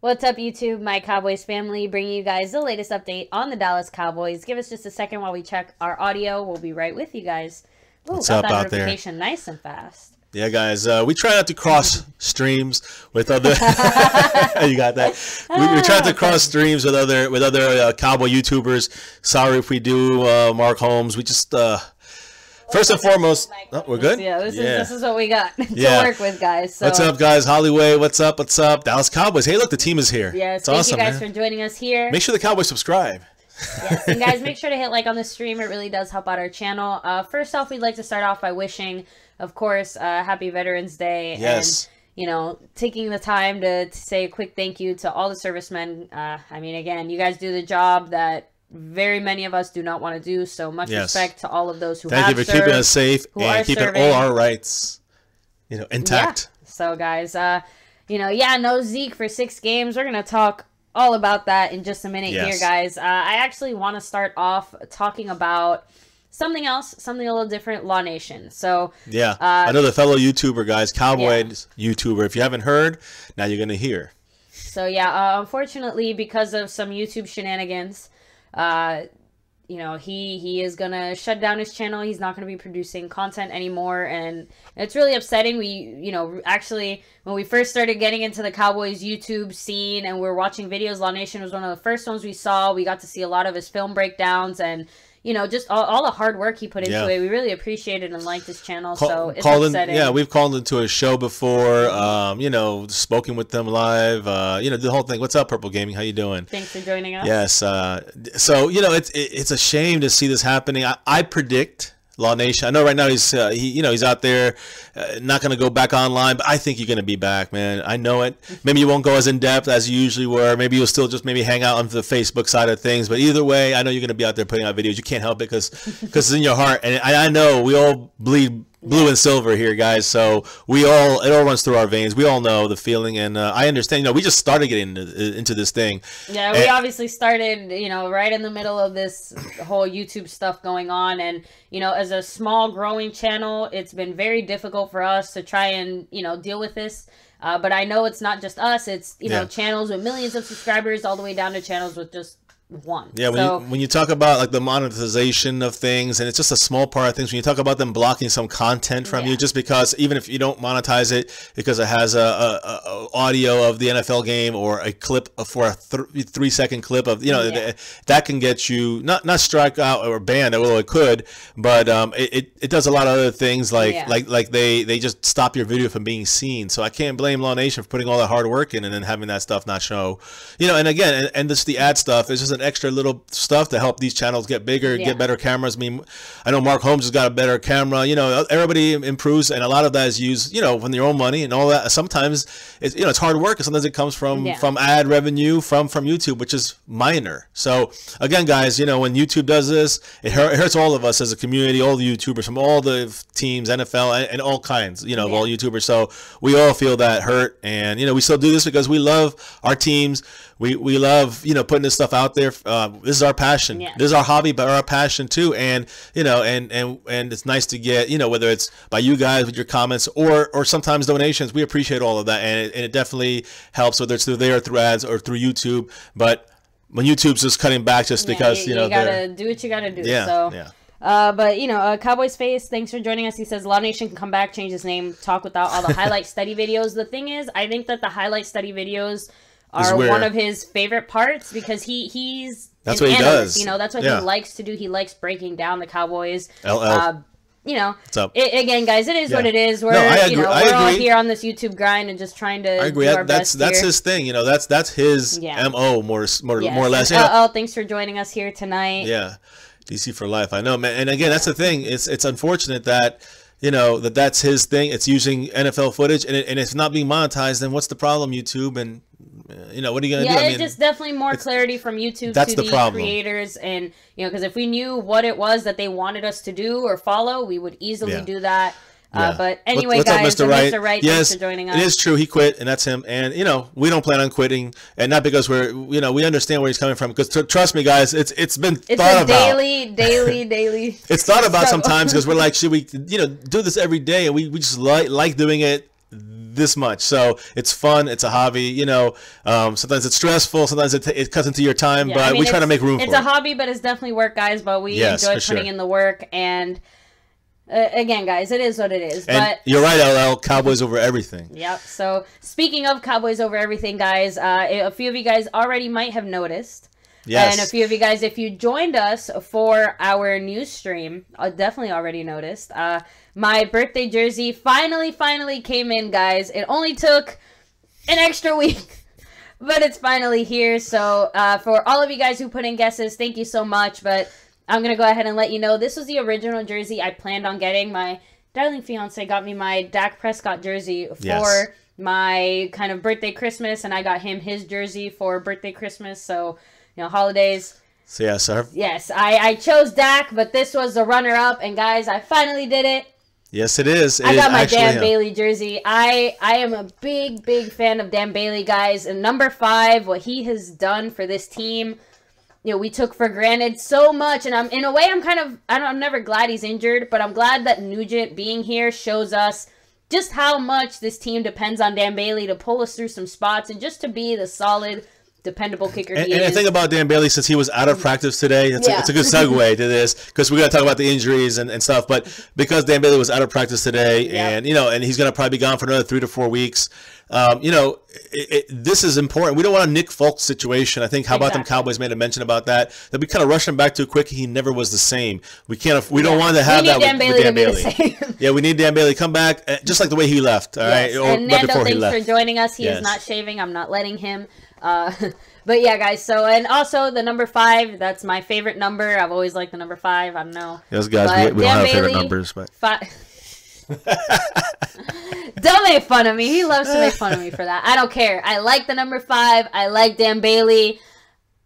What's up, YouTube? My Cowboys family, bringing you guys the latest update on the Dallas Cowboys. Give us just a second while we check our audio. We'll be right with you guys. Ooh, What's got up that out notification there? Nice and fast. Yeah, guys, we try not to cross streams with other. You got that? We try not to cross streams with other Cowboy YouTubers. Sorry if we do, Mark Holmes. We just first and foremost, oh, we're good. Yeah, this is what we got to work with, guys. So. What's up, guys? Hollyway, what's up? What's up? Dallas Cowboys. Hey, look, the team is here. Yes, it's awesome, thank you guys man. for joining us here. Make sure the Cowboys subscribe. Yes, and guys, make sure to hit like on the stream. It really does help out our channel. First off, we'd like to start off by wishing, of course, happy Veterans Day. Yes. And, you know, taking the time to say a quick thank you to all the servicemen. I mean, again, you guys do the job that very many of us do not want to do. So much respect to all of those who have served. Thank you for keeping us safe and keeping all our rights, you know, intact. Yeah. So, guys, you know, no Zeke for 6 games. We're going to talk all about that in just a minute here, guys. I actually want to start off talking about something else, something a little different, Law Nation. So another fellow YouTuber, guys, Cowboys YouTuber. If you haven't heard, now you're gonna hear. So unfortunately, because of some YouTube shenanigans, you know, he is gonna shut down his channel. He's not gonna be producing content anymore, and it's really upsetting. We, you know, actually when we first started getting into the Cowboys YouTube scene and we're watching videos, Law Nation was one of the first ones we saw. We got to see a lot of his film breakdowns and, you know, just all the hard work he put into it. We really appreciated and liked his channel. So it's upsetting. We've called into a show before. You know, spoken with them live. You know, the whole thing. What's up, Purple Gaming? How you doing? Thanks for joining us. Yes. So you know, it's a shame to see this happening. I predict Law Nation. I know right now he's he's out there, not going to go back online, but I think you're going to be back, man. I know it. Maybe you won't go as in depth as you usually were. Maybe you'll still just maybe hang out on the Facebook side of things. But either way, I know you're going to be out there putting out videos. You can't help it because it's in your heart. And I know we all bleed blue and silver here, guys. So it all runs through our veins. We all know the feeling, and I understand. You know, we just started getting into this thing. Yeah, we obviously started, you know, right in the middle of this whole YouTube stuff going on, and you know, as a small growing channel, it's been very difficult for us to try and, you know, deal with this. But I know it's not just us. It's, you know, channels with millions of subscribers all the way down to channels with just one. Yeah, when you talk about like the monetization of things, and it's just a small part of things, when you talk about them blocking some content from you just because, even if you don't monetize it because it has a audio of the NFL game or a clip for a 3-second clip of, you know, that can get you not strike out or banned, although it could, but it does a lot of other things like they just stop your video from being seen. So I can't blame Law Nation for putting all that hard work in and then having that stuff not show, you know. And again, and this, the ad stuff is just an extra little stuff to help these channels get bigger, get better cameras. I mean, I know Mark Holmes has got a better camera. You know, everybody improves, and a lot of that is used, you know, from your own money and all that. Sometimes it's, you know, it's hard work, and sometimes it comes from ad revenue from YouTube, which is minor. So again, guys, you know, when YouTube does this, it hurts all of us as a community, all the YouTubers from all the teams, NFL, and all kinds, you know, of all YouTubers. So we all feel that hurt, and you know, we still do this because we love our teams. We love, you know, putting this stuff out there. This is our passion. This is our hobby, but our passion too. And you know, and it's nice to get, you know, whether it's by you guys with your comments or sometimes donations. We appreciate all of that, and it definitely helps, whether it's through there, through ads, or through YouTube. But when YouTube's just cutting back just because, you know, you gotta do what you gotta do. But you know, Cowboys Face, thanks for joining us. He says Law Nation can come back, change his name, talk without all the highlight study videos. The thing is, I think that the highlight study videos are one of his favorite parts because he's that's what he does. You know, that's what he likes to do. He likes breaking down the Cowboys. You know, again, guys, it is what it is. We're we're all here on this YouTube grind and just trying to do our best. That's his thing. You know, that's his MO more or less. Thanks for joining us here tonight. Yeah, DC for life. I know, man. And again, that's the thing. It's unfortunate that, you know, that's his thing. It's using NFL footage, and it's not being monetized. Then what's the problem, YouTube? And you know, what are you gonna do? Yeah, it's just definitely more clarity from YouTube to the creators, and you know, because if we knew what it was that they wanted us to do or follow, we would easily do that. But anyway, what's guys, up, Mr. Wright? Mr. Wright, yes, thanks for joining us. It is true. He quit, and that's him. And you know, we don't plan on quitting, and not because we're, you know, we understand where he's coming from. Because trust me, guys, it's been thought about. Daily. It's thought about sometimes because we're like, should we, you know, do this every day? And we just like doing it this much. So it's fun. It's a hobby. You know, sometimes it's stressful. Sometimes it cuts into your time, but I mean, we try to make room for it. It's a hobby, but it's definitely work, guys. But we enjoy putting in the work. And again, guys, it is what it is. And but you're right, LL. Cowboys over everything. Yep. So speaking of Cowboys over everything, guys, a few of you guys already might have noticed. Yes. And a few of you guys, if you joined us for our news stream, definitely already noticed. My birthday jersey finally came in, guys. It only took an extra week, but it's finally here. So for all of you guys who put in guesses, thank you so much. But I'm going to go ahead and let you know this was the original jersey I planned on getting. My darling fiance got me my Dak Prescott jersey for my kind of birthday Christmas, and I got him his jersey for birthday Christmas. So, you know, holidays. So, yeah, sir. Yes, I chose Dak, but this was the runner-up. And, guys, I finally did it. Yes, it is. I got my Dan Bailey jersey. I am a big fan of Dan Bailey, guys. And number 5, what he has done for this team, you know, we took for granted so much. And in a way, I'm never glad he's injured, but I'm glad that Nugent being here shows us just how much this team depends on Dan Bailey to pull us through some spots and just to be the solid, dependable kicker he is. And the thing about Dan Bailey, since he was out of practice today, it's a good segue to this, because we're going to talk about the injuries and stuff. But because Dan Bailey was out of practice today, and you know, and he's going to probably be gone for another 3 to 4 weeks, you know, this is important. We don't want a Nick Folk situation. I think how about them Cowboys made a mention about that we kind of rushed him back too quick. He never was the same. We can't. We don't want to have that with Dan Bailey. Yeah, we need Dan Bailey come back just like the way he left. All right, and Nando, thanks for joining us. He is not shaving. I'm not letting him. But yeah, guys, so, and also the number 5, that's my favorite number. I've always liked the number 5. I don't know. Yes, guys, we don't have favorite numbers, but. Don't make fun of me. He loves to make fun of me for that. I don't care. I like the number 5. I like Dan Bailey.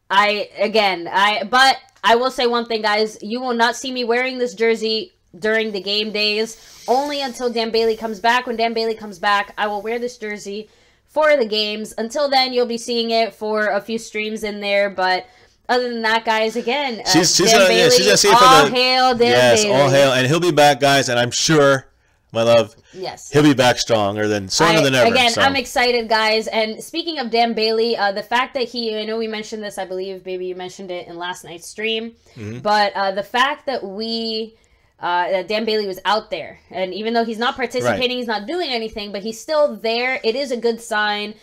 But I will say one thing, guys. You will not see me wearing this jersey during the game days. Only until Dan Bailey comes back. When Dan Bailey comes back, I will wear this jersey for the games. Until then, you'll be seeing it for a few streams in there, but other than that, guys, again, she's gonna see it all hail Dan Bailey. Yes, all hail, and he'll be back, guys, and I'm sure, my love, he'll be back stronger than ever. Again, I'm excited, guys, and speaking of Dan Bailey, the fact that I know we mentioned this, I believe, baby, you mentioned it in last night's stream, but the fact that that Dan Bailey was out there, and even though he's not participating, he's not doing anything, but he's still there. It is a good sign.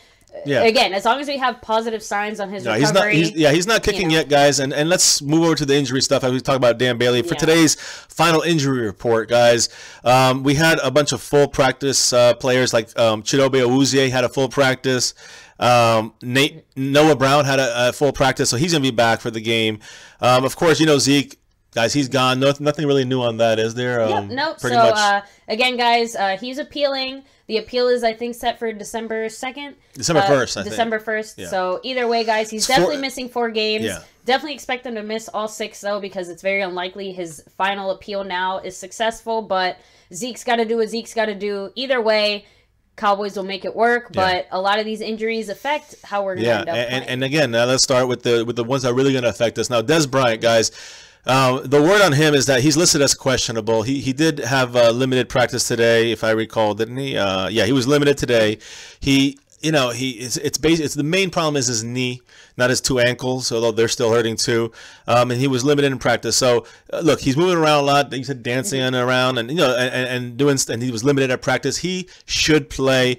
Yeah. Again, as long as we have positive signs on his recovery. He's not kicking yet, guys. And let's move over to the injury stuff as we talk about Dan Bailey. For today's final injury report, guys, we had a bunch of full practice players like Chido Awuzie had a full practice. Noah Brown had a full practice, so he's going to be back for the game. Of course, you know, Zeke. Guys, he's gone. Nothing really new on that, is there? Nope. So, again, guys, he's appealing. The appeal is, I think, set for December 2nd. December 1st, I think. December 1st. Yeah. So, either way, guys, he's definitely missing 4 games. Yeah. Definitely expect him to miss all 6, though, because it's very unlikely his final appeal now is successful. But Zeke's got to do what Zeke's got to do. Either way, Cowboys will make it work, but a lot of these injuries affect how we're going to end up playing. And again, now let's start with the ones that are really going to affect us. Now, Dez Bryant, guys. The word on him is that he's listed as questionable. He did have limited practice today, if I recall, didn't he? Yeah, he was limited today. It's the main problem is his knee, not his 2 ankles, although they're still hurting too. And he was limited in practice. So look, he's moving around a lot. He said dancing around, and and he was limited at practice. He should play.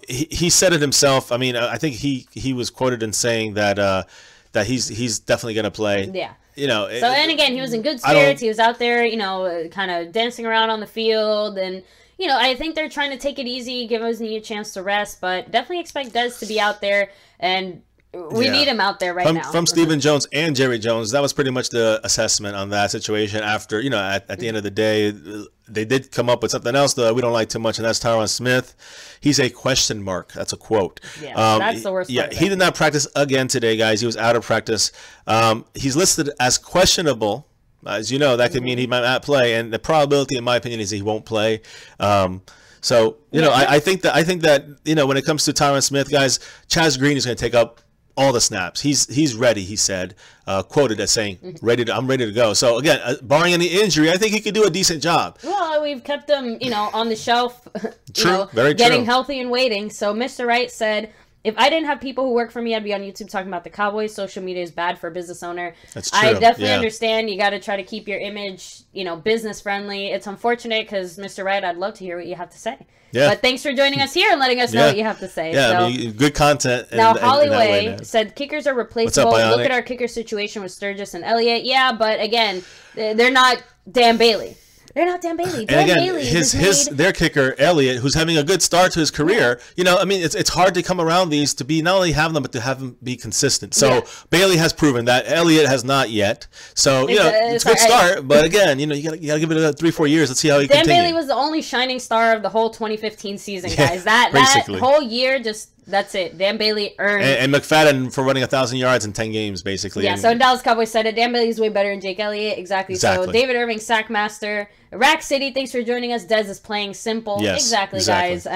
He said it himself. I mean, I think he was quoted in saying that he's definitely going to play. Yeah. You know, and again, he was in good spirits. He was out there, you know, kind of dancing around on the field. And, you know, I think they're trying to take it easy, give his knee a chance to rest. But definitely expect Dez to be out there. And we need him out there now. From Stephen Jones and Jerry Jones, that was pretty much the assessment on that situation after, you know, at the end of the day. They did come up with something else that we don't like too much, and that's Tyron Smith. He's a question mark. That's a quote. Yeah, that's the worst part. He did not practice again today, guys. He was out of practice. He's listed as questionable. As you know, that could mean he might not play, and the probability, in my opinion, is he won't play. So, you know, I think that, you know, when it comes to Tyron Smith, guys, Chaz Green is going to take up all the snaps. He's ready, he said, quoted as saying, I'm ready to go. So again, barring any injury, I think he could do a decent job. Well, we've kept him, on the shelf, very getting true. healthy and waiting. So Mr. Wright said, if I didn't have people who work for me, I'd be on YouTube talking about the Cowboys. Social media is bad for a business owner. That's true. I definitely understand. You got to try to keep your image, business friendly. It's unfortunate because, Mr. Wright, I'd love to hear what you have to say. Yeah. But thanks for joining us here and letting us know what you have to say. Yeah, so, I mean, good content. Now, Hollyway said kickers are replaceable. What's up, Look at our kicker situation with Sturgis and Elliott. Yeah, but again, they're not Dan Bailey. They're not Dan Bailey. Dan Bailey their kicker Elliott, who's having a good start to his career. I mean, it's hard to come around these to be not only have them but to have them be consistent. So Bailey has proven that. Elliott has not yet. So it's a good start, but again, you gotta give it 3-4 years. Let's see how he continues. Dan Bailey was the only shining star of the whole 2015 season, guys. That whole year that's it. Dan Bailey earned. And McFadden for running 1,000 yards in 10 games, basically. Yeah, so Dallas Cowboys said it. Dan Bailey's way better than Jake Elliott. Exactly. So David Irving, Sackmaster. Rack City, thanks for joining us. Dez is playing simple. Yes, exactly. Guys.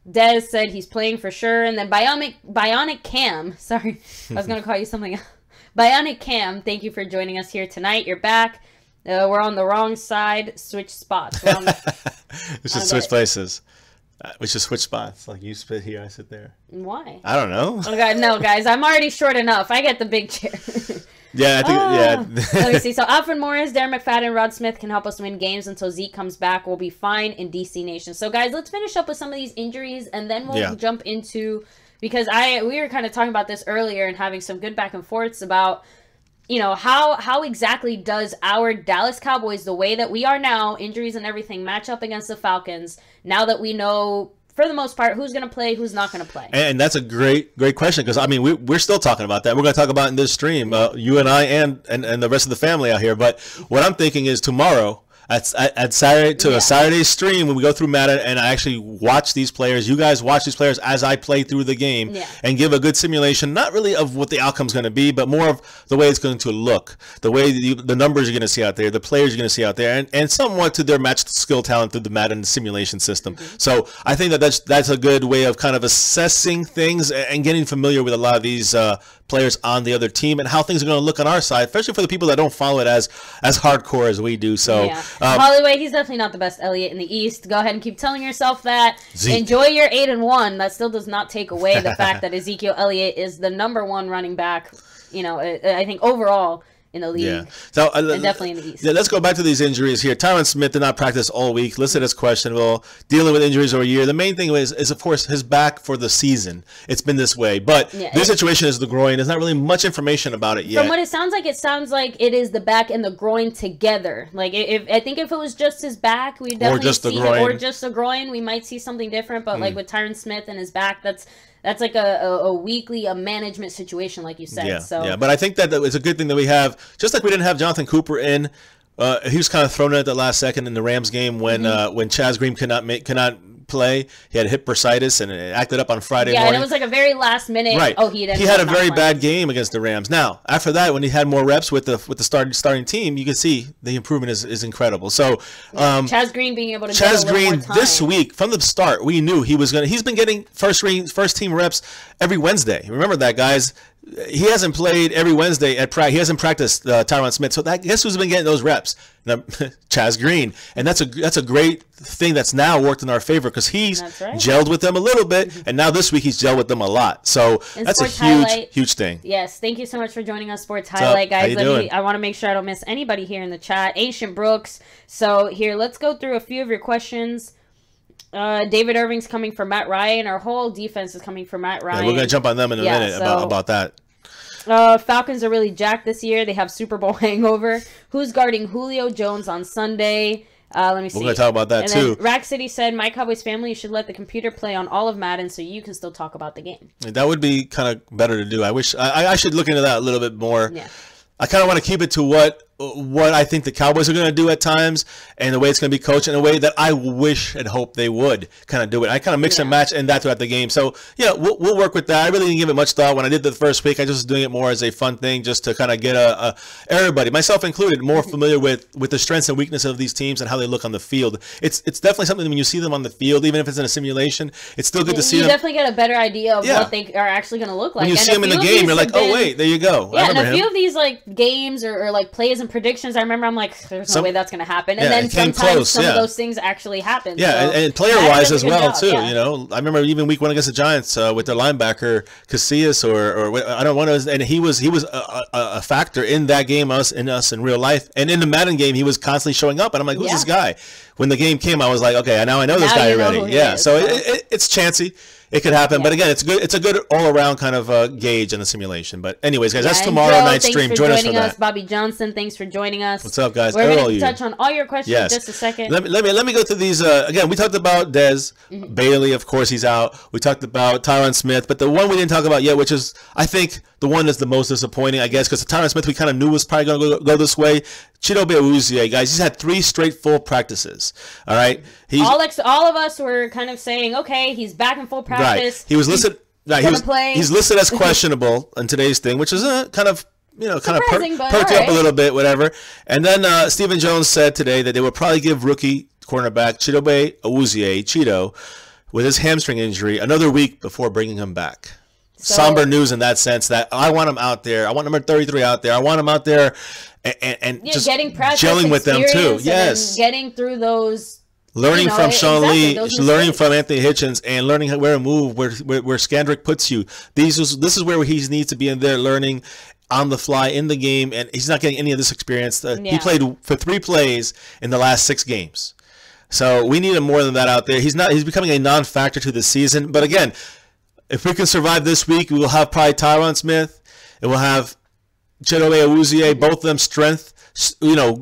Dez said he's playing for sure. And then Bionic Cam. Sorry, I was going to call you something else. Bionic Cam, thank you for joining us here tonight. You're back. We're on the wrong side. Switch spots. We should switch places. We should switch spots. Like you sit here, I sit there. Why? I don't know. Oh God, no, guys. I'm already short enough. I get the big chair. Yeah, I think. Let me see. So Alfred Morris, Darren McFadden, Rod Smith can help us win games until Zeke comes back. We'll be fine in DC Nation. So guys, let's finish up with some of these injuries, and then we'll jump into, because we were kind of talking about this earlier and having some good back and forths about, how exactly does our Dallas Cowboys, the way that we are now, injuries and everything, match up against the Falcons now that we know, for the most part, who's going to play, who's not going to play? And that's a great question, because, I mean, we're still talking about that. We're going to talk about it in this stream, you and I and the rest of the family out here. But what I'm thinking is tomorrow, at Saturday, a Saturday stream, when we go through Madden and I actually watch these players, you guys watch these players as I play through the game and give a good simulation, not really of what the outcome's going to be, but more of the way it's going to look, the way the numbers you're going to see out there, the players you're going to see out there, and somewhat to their matched skill talent through the Madden simulation system. So I think that's a good way of kind of assessing things and getting familiar with a lot of these players on the other team and how things are going to look on our side, especially for the people that don't follow it as hardcore as we do. So Holloway, he's definitely not the best Elliott in the East. Go ahead and keep telling yourself that. Zeke. Enjoy your 8-1. That still does not take away the fact that Ezekiel Elliott is the #1 running back, I think overall in the league. Yeah. So and definitely in the East. Yeah, let's go back to these injuries here. Tyron Smith did not practice all week, listed as questionable, dealing with injuries over a year. The main thing is of course his back for the season. It's been this way, but this situation is the groin. There's not really much information about it yet. From what it sounds like it is the back and the groin together. Like I think if it was just his back, we'd definitely see it, or just the groin, we might see something different. But like with Tyron Smith and his back, that's like a weekly management situation, like you said. Yeah, but I think that it's a good thing that we have, just like we didn't have Jonathan Cooper in. He was kind of thrown in at the last second in the Rams game when Chaz Green cannot play. He had hip bursitis and it acted up on Friday morning. Yeah, and it was like a very last minute. Right. Oh, he had a very bad game against the Rams. Now, after that, when he had more reps with the starting team, you can see the improvement is incredible. So, Chaz Green being able to Chaz Green this week from the start, we knew he was gonna. He's been getting first team reps every Wednesday. Remember that, guys. He hasn't played every Wednesday at practice. He hasn't practiced Tyron Smith. So guess who's been getting those reps? Chaz Green. And that's a great thing that's now worked in our favor, because he's gelled with them a little bit, and now this week he's gelled with them a lot. So that's a huge thing. Yes, thank you so much for joining us, Sports Highlight, guys. I want to make sure I don't miss anybody here in the chat. Ancient Brooks. So here, let's go through a few of your questions. David Irving's coming for Matt Ryan. Our whole defense is coming for Matt Ryan. Yeah, we're going to jump on them in a minute about that. Falcons are really jacked this year. They have Super Bowl hangover. Who's guarding Julio Jones on Sunday? Let me see. We're going to talk about that too. Rack City said, my Cowboys family should let the computer play on all of Madden so you can still talk about the game. That would be kind of better to do. I wish I should look into that a little bit more. Yeah. I kind of want to keep it to what what I think the Cowboys are going to do at times and the way it's going to be coached in a way that I wish and hope they would kind of do it. I kind of mix and match and that throughout the game. So, yeah, we'll work with that. I really didn't give it much thought when I did the first week. I just was doing it more as a fun thing just to kind of get everybody, myself included, more familiar with the strengths and weaknesses of these teams and how they look on the field. It's definitely something when you see them on the field, even if it's in a simulation, it's still good to see them. You definitely get a better idea of what they are actually going to look like. When you see them in the game, you're like, oh, wait, there you go. Yeah, and a few of these games or plays and predictions, I remember I'm like, there's no way that's going to happen. And then sometimes some of those things actually happen. Yeah, so and player-wise as well, too. You know, I remember even week 1 against the Giants with their linebacker, Casillas, or I don't want to, and he was a factor in that game, us in real life. And in the Madden game, he was constantly showing up. And I'm like, who's this guy? When the game came, I was like, okay, now I know this guy already. Yeah, so it's chancy. It could happen, but again, it's good. It's a good all-around kind of gauge in the simulation. But anyways, guys, that's tomorrow night's stream. Join us for that. Bobby Johnson, thanks for joining us. What's up, guys? We're going to touch on all your questions in just a second. Let me go through these. Again, we talked about Dez Bailey. Of course, he's out. We talked about Tyron Smith, but the one we didn't talk about yet, which is I think the one that's the most disappointing, I guess, because Tyron Smith we kind of knew was probably going to go this way. Chido Awuzie, guys, he's had 3 straight full practices. All right, all of us were kind of saying, okay, he's back in full practice. Right. He was listed. He's listed as questionable in today's thing, which is kind of perked you up a little bit, whatever. And then Stephen Jones said today that they would probably give rookie cornerback Chido Awuzie, Chido, with his hamstring injury, another week before bringing him back. Somber news in that sense that I want him out there. I want number 33 out there. I want him out there and just getting practice, gelling with them too. Yes, getting through those. Learning from Sean Lee, learning from Anthony Hitchens, and learning where to move, where Skandrick puts you. This is where he needs to be in there, learning on the fly in the game, and he's not getting any of this experience. He played for 3 plays in the last 6 games, so we need him more than that out there. He's becoming a non-factor to the season. But again, if we can survive this week, we will have probably Tyron Smith, and we'll have Chido Awuzie, both of them strength,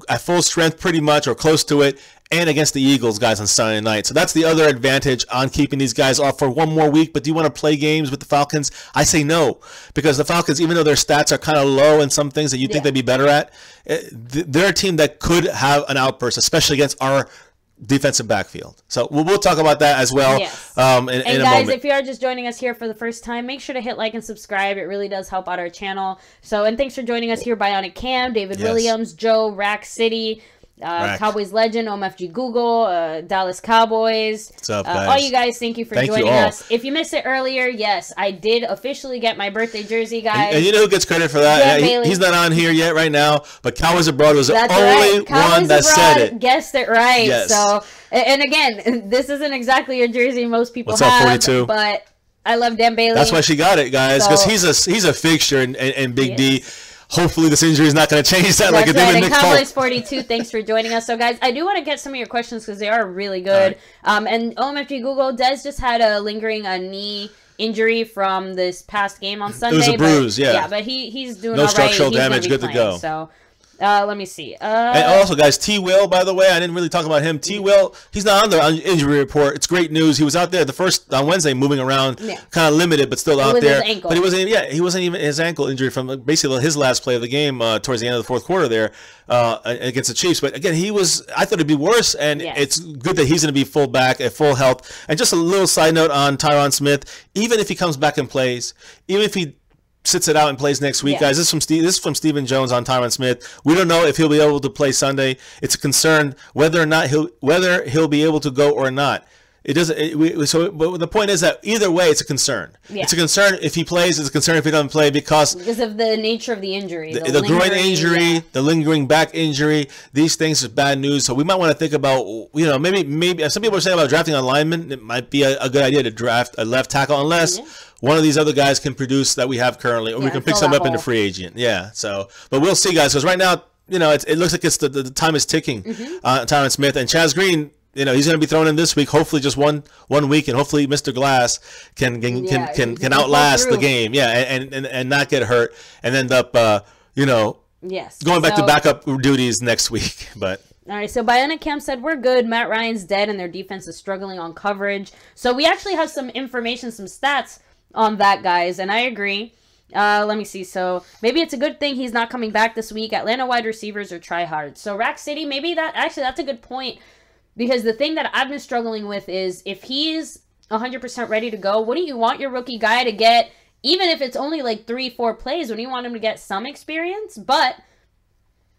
at full strength pretty much or close to it, and against the Eagles, guys, on Sunday night. So that's the other advantage on keeping these guys off for one more week. But do you want to play games with the Falcons? I say no, because the Falcons, even though their stats are kind of low in some things that you think they'd be better at, they're a team that could have an outburst, especially against our defensive backfield. So we'll talk about that as well. Yes. In guys, a moment. if you are just joining us here for the first time, make sure to hit like and subscribe. It really does help out our channel. So, and thanks for joining us here, Bionic Cam, David Williams, Joe, Rack City, Cowboys legend, OMFG Google, Dallas Cowboys. What's up, guys? All you guys, thank you for joining us. If you missed it earlier, yes, I did officially get my birthday jersey, guys. And you know who gets credit for that? He's not on here yet right now, but Cowboys Abroad was the only one that said it. Guessed it right. Yes. So, and again, this isn't exactly a jersey most people What's have. Up, 42? But I love Dan Bailey. That's why she got it, guys, because he's a fixture in Big D. Hopefully this injury is not going to change that. That's like right. And Cowboys 42, thanks for joining us. So, guys, I do want to get some of your questions because they are really good. Right. And OMFG Google, Dez just had a lingering knee injury from this past game on Sunday. It was a bruise, Yeah, but he's doing all right. No structural damage, good to go. So, let me see. And also, guys, T. Will, by the way, I didn't really talk about him. T. Will, he's not on the injury report. It's great news. He was out there on Wednesday, moving around, kind of limited, but still out there. But he wasn't even his ankle injury from basically his last play of the game towards the end of the fourth quarter there against the Chiefs. But again, I thought it'd be worse, and it's good that he's going to be full back at full health. And just a little side note on Tyron Smith, even if he comes back and plays, even if he sits it out and plays next week, guys. This is from Stephen Jones on Tyron Smith. We don't know if he'll be able to play Sunday. It's a concern whether he'll be able to go or not. It doesn't. But the point is that either way, it's a concern. Yeah. It's a concern if he plays. It's a concern if he doesn't play because of the nature of the injury, the groin injury, the lingering back injury. These things are bad news. So we might want to think about, maybe some people are saying about drafting a lineman. It might be a good idea to draft a left tackle unless one of these other guys can produce that we have currently, or we can pick some up in the free agent. Yeah. So, but we'll see, guys. Because right now, it looks like the time is ticking. Tyron Smith and Chaz Green. He's going to be thrown in this week. Hopefully, just one week, and hopefully, Mr. Glass can outlast the game. Yeah, and not get hurt and end up, going back to backup duties next week. But. All right, so Bionic Cam said, we're good. Matt Ryan's dead, and their defense is struggling on coverage. So we actually have some information, some stats on that, guys, and I agree. Let me see. So maybe it's a good thing he's not coming back this week. Atlanta wide receivers are tryhards. So Rack City, maybe that's a good point. Because the thing that I've been struggling with is if he's 100% ready to go, wouldn't you want your rookie guy to get, even if it's only like 3-4 plays, wouldn't you want him to get some experience? But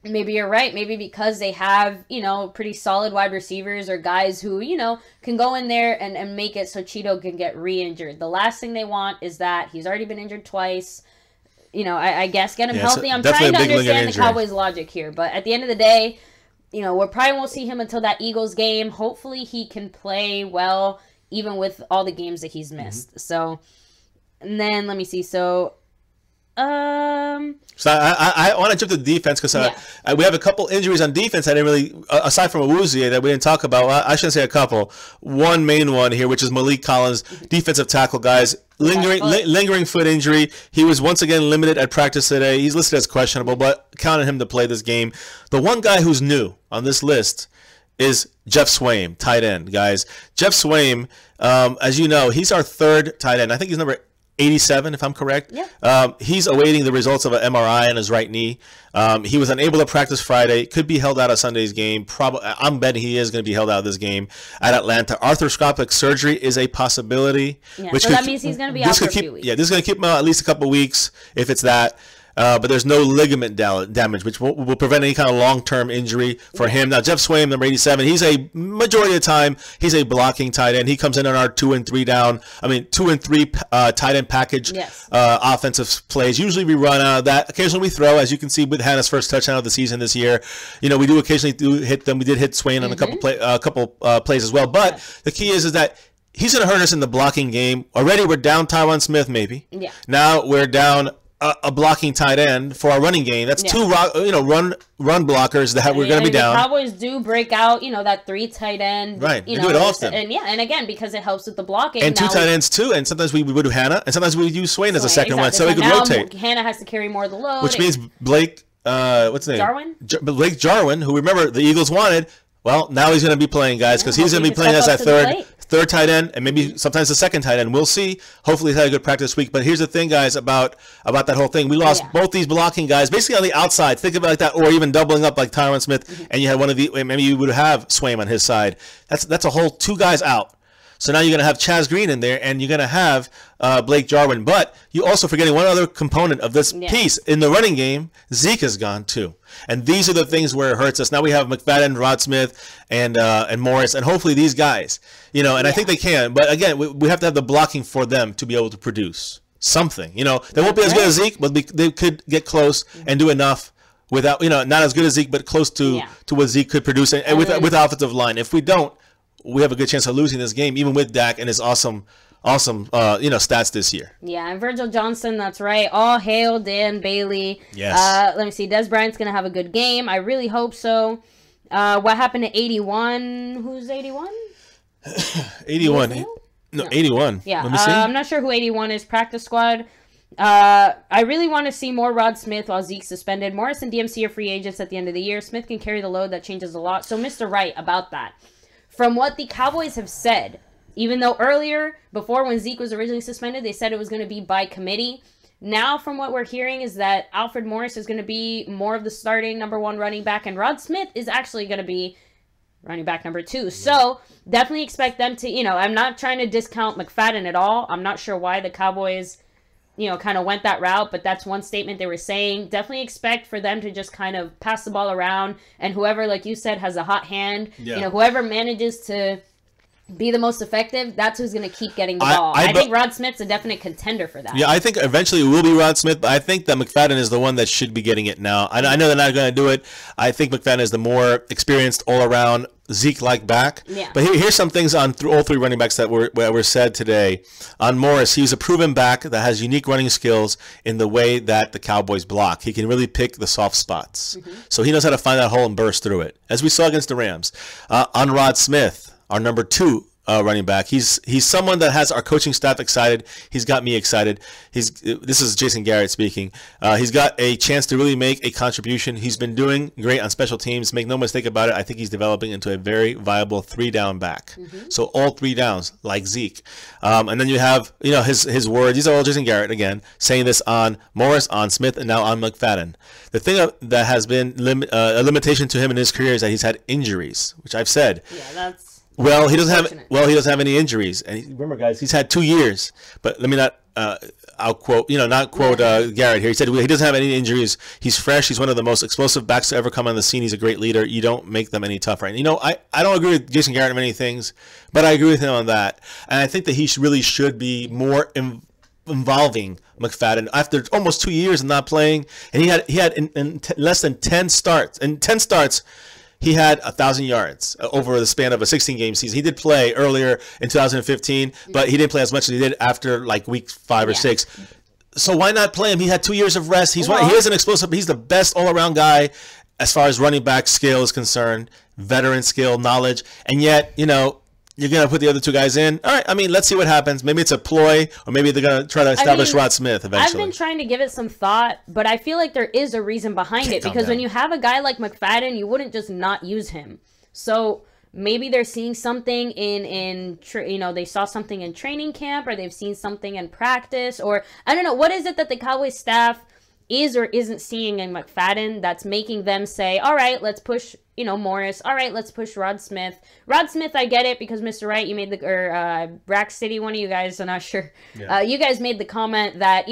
maybe you're right. Maybe because they have, pretty solid wide receivers or guys who, can go in there and make it so Chido can get re-injured. The last thing they want is that he's already been injured twice. I guess get him healthy. I'm trying to understand the Cowboys' logic here. But at the end of the day, we probably won't see him until that Eagles game. Hopefully he can play well, even with all the games that he's missed. So, and then let me see. So I want to jump to the defense because we have a couple injuries on defense. I didn't really, aside from Awuzie, that we didn't talk about. Well, I shouldn't say a couple. One main one here, which is Malik Collins, defensive tackle, guys. Lingering foot injury. He was once again limited at practice today. He's listed as questionable, but counted him to play this game. The one guy who's new on this list is Geoff Swaim, tight end, guys. Geoff Swaim, as you know, he's our third tight end. I think he's number 87, if I'm correct. Yeah. He's awaiting the results of an MRI on his right knee. He was unable to practice Friday. Could be held out of Sunday's game. I'm betting he is going to be held out of this game at Atlanta. Arthroscopic surgery is a possibility. Yeah, so that means he's going to be out for a few weeks. Yeah, this is going to keep him out at least a couple weeks, if it's that. But there's no ligament damage, which will prevent any kind of long-term injury for him. Now, Geoff Swaim, number 87, he's a majority of the time, he's a blocking tight end. He comes in on our 2 and 3 tight end package offensive plays. Usually we run out of that. Occasionally we throw, as you can see with Hannah's first touchdown of the season this year. We do occasionally hit them. We did hit Swain on a couple plays as well. But the key is that he's going to hurt us in the blocking game. Already we're down Tyron Smith, maybe. Yeah. Now we're down a blocking tight end for our running game. That's two run blockers that we're going to be down. The Cowboys do break out, that 3 tight end. Right. They do it often. And again, because it helps with the blocking. And 2 tight ends too. And sometimes we would do Hannah, and sometimes we would use Swain as a second one, so we could rotate. Hannah has to carry more of the load. Which means Blake, what's his name? Jarwin? Blake Jarwin, who remember the Eagles wanted. Well, now he's going to be playing, guys, because he's going to be playing as that third tight end, and maybe sometimes the second tight end. We'll see. Hopefully he's had a good practice week. But here's the thing, guys, about that whole thing. We lost both these blocking guys, basically on the outside. Think about it like that, or even doubling up like Tyron Smith, and you had one of the, maybe you would have Swaim on his side. That's a whole 2 guys out. So now you're going to have Chaz Green in there, and you're going to have Blake Jarwin. But you're also forgetting one other component of this piece. In the running game, Zeke is gone too. And these are the things where it hurts us. Now we have McFadden, Rod Smith, and Morris, and hopefully these guys. And I think they can. But again, we have to have the blocking for them to be able to produce something. They won't be as good as Zeke, but they could get close and do enough without, not as good as Zeke, but close to what Zeke could produce and with offensive line. If we don't, we have a good chance of losing this game, even with Dak and his awesome stats this year. Yeah, and Virgil Johnson, that's right. All hail Dan Bailey. Yes. Let me see. Des Bryant's going to have a good game. I really hope so. What happened to 81? Who's 81? 81. No, 81. Yeah. Let me see. I'm not sure who 81 is. Practice squad. I really want to see more Rod Smith while Zeke's suspended. Morris and DMC are free agents at the end of the year. Smith can carry the load. That changes a lot. So, Mr. Wright, about that. From what the Cowboys have said, even though earlier, before when Zeke was originally suspended, they said it was going to be by committee. Now, from what we're hearing, is that Alfred Morris is going to be more of the starting number 1 running back, and Rod Smith is actually going to be running back number 2. So, definitely expect them to, I'm not trying to discount McFadden at all. I'm not sure why the Cowboys, kind of went that route, but that's one statement they were saying. Definitely expect for them to just kind of pass the ball around, and whoever, like you said, has a hot hand, whoever manages to be the most effective, that's who's going to keep getting the ball. I think Rod Smith's a definite contender for that. Yeah, I think eventually it will be Rod Smith, but I think that McFadden is the one that should be getting it now. I know they're not going to do it. I think McFadden is the more experienced all-around Zeke-like back. Yeah. But here's some things on all 3 running backs that were said today. On Morris, he's a proven back that has unique running skills in the way that the Cowboys block. He can really pick the soft spots. So he knows how to find that hole and burst through it, as we saw against the Rams. On Rod Smith, our number 2 running back. He's someone that has our coaching staff excited. He's got me excited. This is Jason Garrett speaking. He's got a chance to really make a contribution. He's been doing great on special teams. Make no mistake about it. I think he's developing into a very viable 3-down back. So all 3 downs, like Zeke. And then you have his words. These are all Jason Garrett again saying this on Morris, on Smith, and now on McFadden. The thing that has been a limitation to him in his career is that he's had injuries, which I've said. Yeah, that's. Well, he doesn't have any injuries, and remember, guys, he's had 2 years. But let me not not quote Garrett here. He said he doesn't have any injuries. He's fresh. He's one of the most explosive backs to ever come on the scene. He's a great leader. You don't make them any tougher. And I don't agree with Jason Garrett on many things, but I agree with him on that. And I think that he really should be more involving McFadden after almost 2 years of not playing. And he had in less than 10 starts. In 10 starts. He had 1,000 yards over the span of a 16-game season. He did play earlier in 2015, but he didn't play as much as he did after like week 5 or 6. So why not play him? He had 2 years of rest. He is an explosive. He's the best all-around guy as far as running back skill is concerned, veteran skill, knowledge, and yet you're going to put the other 2 guys in. All right, I mean, let's see what happens. Maybe it's a ploy, or maybe they're going to try to establish Rod Smith eventually. I've been trying to give it some thought, but I feel like there is a reason behind it. Because when you have a guy like McFadden, you wouldn't just not use him. So maybe they're seeing something they saw something in training camp, or they've seen something in practice, or I don't know. What is it that the Cowboys staff is or isn't seeing in McFadden that's making them say, all right, let's push Morris. All right, let's push Rod Smith. Rod Smith, I get it, because Mr. Wright, you made Rack City, one of you guys, I'm not sure. Yeah. You guys made the comment that,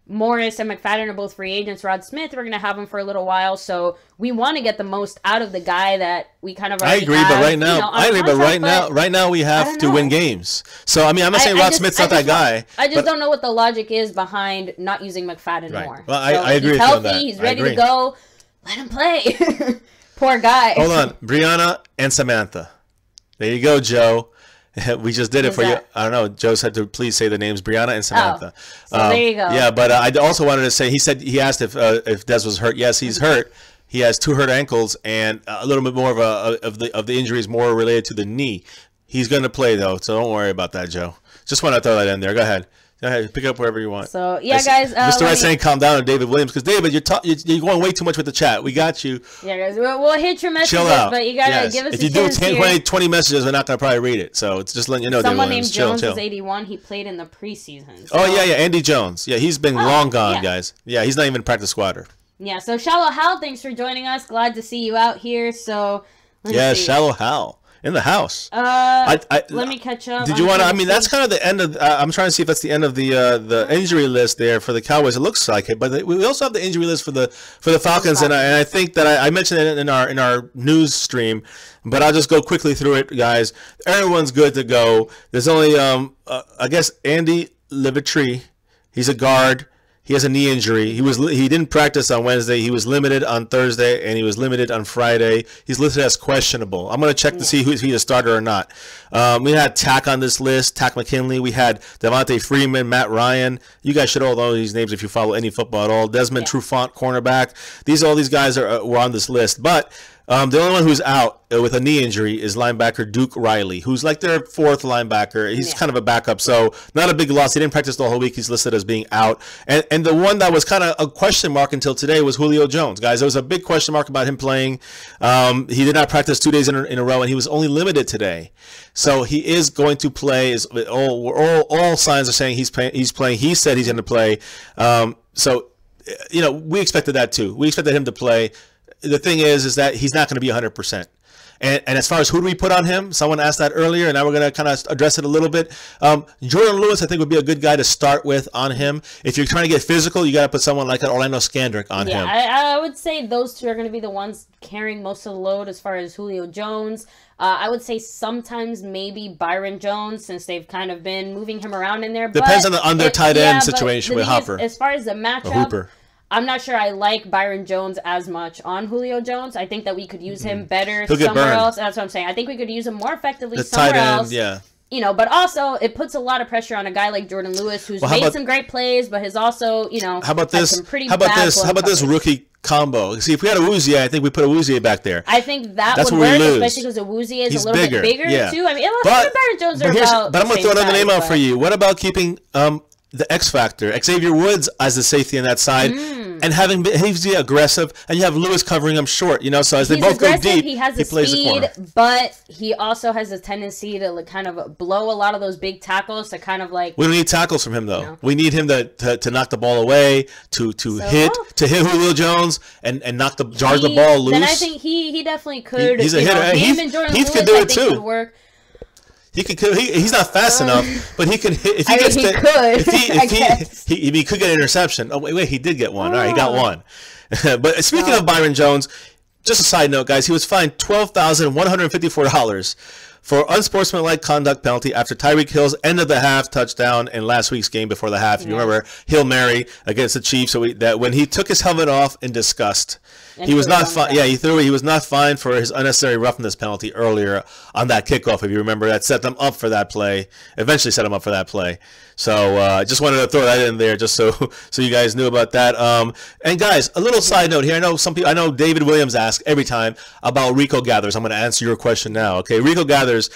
Morris and McFadden are both free agents. Rod Smith, we're going to have him for a little while, so we want to get the most out of the guy that we kind of already have, but right now we have to win games. So, I mean, I'm not saying Rod Smith's not that guy. I just don't know what the logic is behind not using McFadden more. Well, I agree with you on that. He's ready to go. Let him play. Poor guy. Hold on. Brianna and Samantha. There you go, Joe. We just did it for you. I don't know. Joe said to please say the names Brianna and Samantha. So there you go. Yeah, but I also wanted to say, he asked if Des was hurt. Yes, he's hurt. He has 2 hurt ankles, and a little bit more of the injuries more related to the knee. He's going to play, though, so don't worry about that, Joe. Just want to throw that in there. Go ahead. Go ahead, pick up wherever you want. So, yeah, guys. Mr. Wright saying calm down to David Williams, because David, you're going way too much with the chat. We got you. Yeah, guys. We'll hit your messages, chill out. But you got to give us a chance. If you do 20 messages, we're not going to probably read it. So it's just letting you know, someone named Jones is 81. He played in the preseason. So. Oh, yeah, Andy Jones. Yeah, he's been long gone, guys. Yeah, he's not even practice squatter. Yeah, so Shallow Hal, thanks for joining us. Glad to see you out here. So, let's see. Shallow Hal. In the house. Let me catch up. Did you want to? I mean, that's kind of the end of. I'm trying to see if that's the end of the injury list there for the Cowboys. It looks like it, but we also have the injury list for the Falcons, and I think that I mentioned it in our news stream, but I'll just go quickly through it, guys. Everyone's good to go. There's only I guess Andy Levitre. He's a guard. He has a knee injury. He didn't practice on Wednesday. He was limited on Thursday, and he was limited on Friday. He's listed as questionable. I'm going to check to see if he's a starter or not. We had Tack on this list, Tack McKinley. We had Devontae Freeman, Matt Ryan. You guys should all know these names if you follow any football at all. Desmond Trufant, cornerback. All these guys were on this list. But the only one who's out with a knee injury is linebacker Duke Riley, who's like their 4th linebacker. He's kind of a backup, so not a big loss. He didn't practice the whole week. He's listed as being out. And the one that was kind of a question mark until today was Julio Jones. Guys, there was a big question mark about him playing. He did not practice 2 days in a row, and he was only limited today. So he is going to play. All signs are saying he's playing. He said he's going to play. So, we expected that too. We expected him to play. The thing is that he's not going to be 100%. And as far as who do we put on him, someone asked that earlier, and now we're going to kind of address it a little bit. Jordan Lewis, I think, would be a good guy to start with on him. If you're trying to get physical, you got to put someone like an Orlando Scandrick on him. I would say those 2 are going to be the ones carrying most of the load as far as Julio Jones. I would say sometimes maybe Byron Jones, since they've kind of been moving him around in there. Depends on their tight end situation with Hopper. As far as the matchup, I'm not sure I like Byron Jones as much on Julio Jones. I think that we could use him better somewhere else. That's what I'm saying. I think we could use him more effectively somewhere else. But also it puts a lot of pressure on a guy like Jordan Lewis, who's made some great plays, but has also, how about this? How about this rookie combo. See, if we had Awuzie, I think we put Awuzie back there. I think that's would work, especially because Awuzie is a little bit bigger too. I mean, Byron Jones are about but I'm going to throw another name out for you. What about keeping the X factor, Xavier Woods as the safety on that side, and having he's aggressive, and you have Lewis covering him short. You know, so as they both go deep, he has the speed, but he also has a tendency to kind of blow a lot of those big tackles. To kind of like we don't need tackles from him though. You know? We need him to knock the ball away, to hit Julio Jones and knock the ball loose. Then I think he definitely could. He's a hitter. Heath could do it too. He's not fast enough, but he could hit. He could get an interception. Oh wait, he did get one. All right, he got one. But speaking of Byron Jones, just a side note, guys, he was fined $12,154 for unsportsmanlike conduct penalty after Tyreek Hill's end of the half touchdown in last week's game before the half. If you remember, Hail Mary against the Chiefs. So that when he took his helmet off in disgust. He was not fined. Yeah, he threw it. He was not fined for his unnecessary roughness penalty earlier on that kickoff. If you remember, that set them up for that play. Eventually, set them up for that play. So I just wanted to throw that in there, just so you guys knew about that. And guys, a little side note here. I know some people. I know David Williams asks every time about Rico Gathers. I'm going to answer your question now. Okay, Rico Gathers.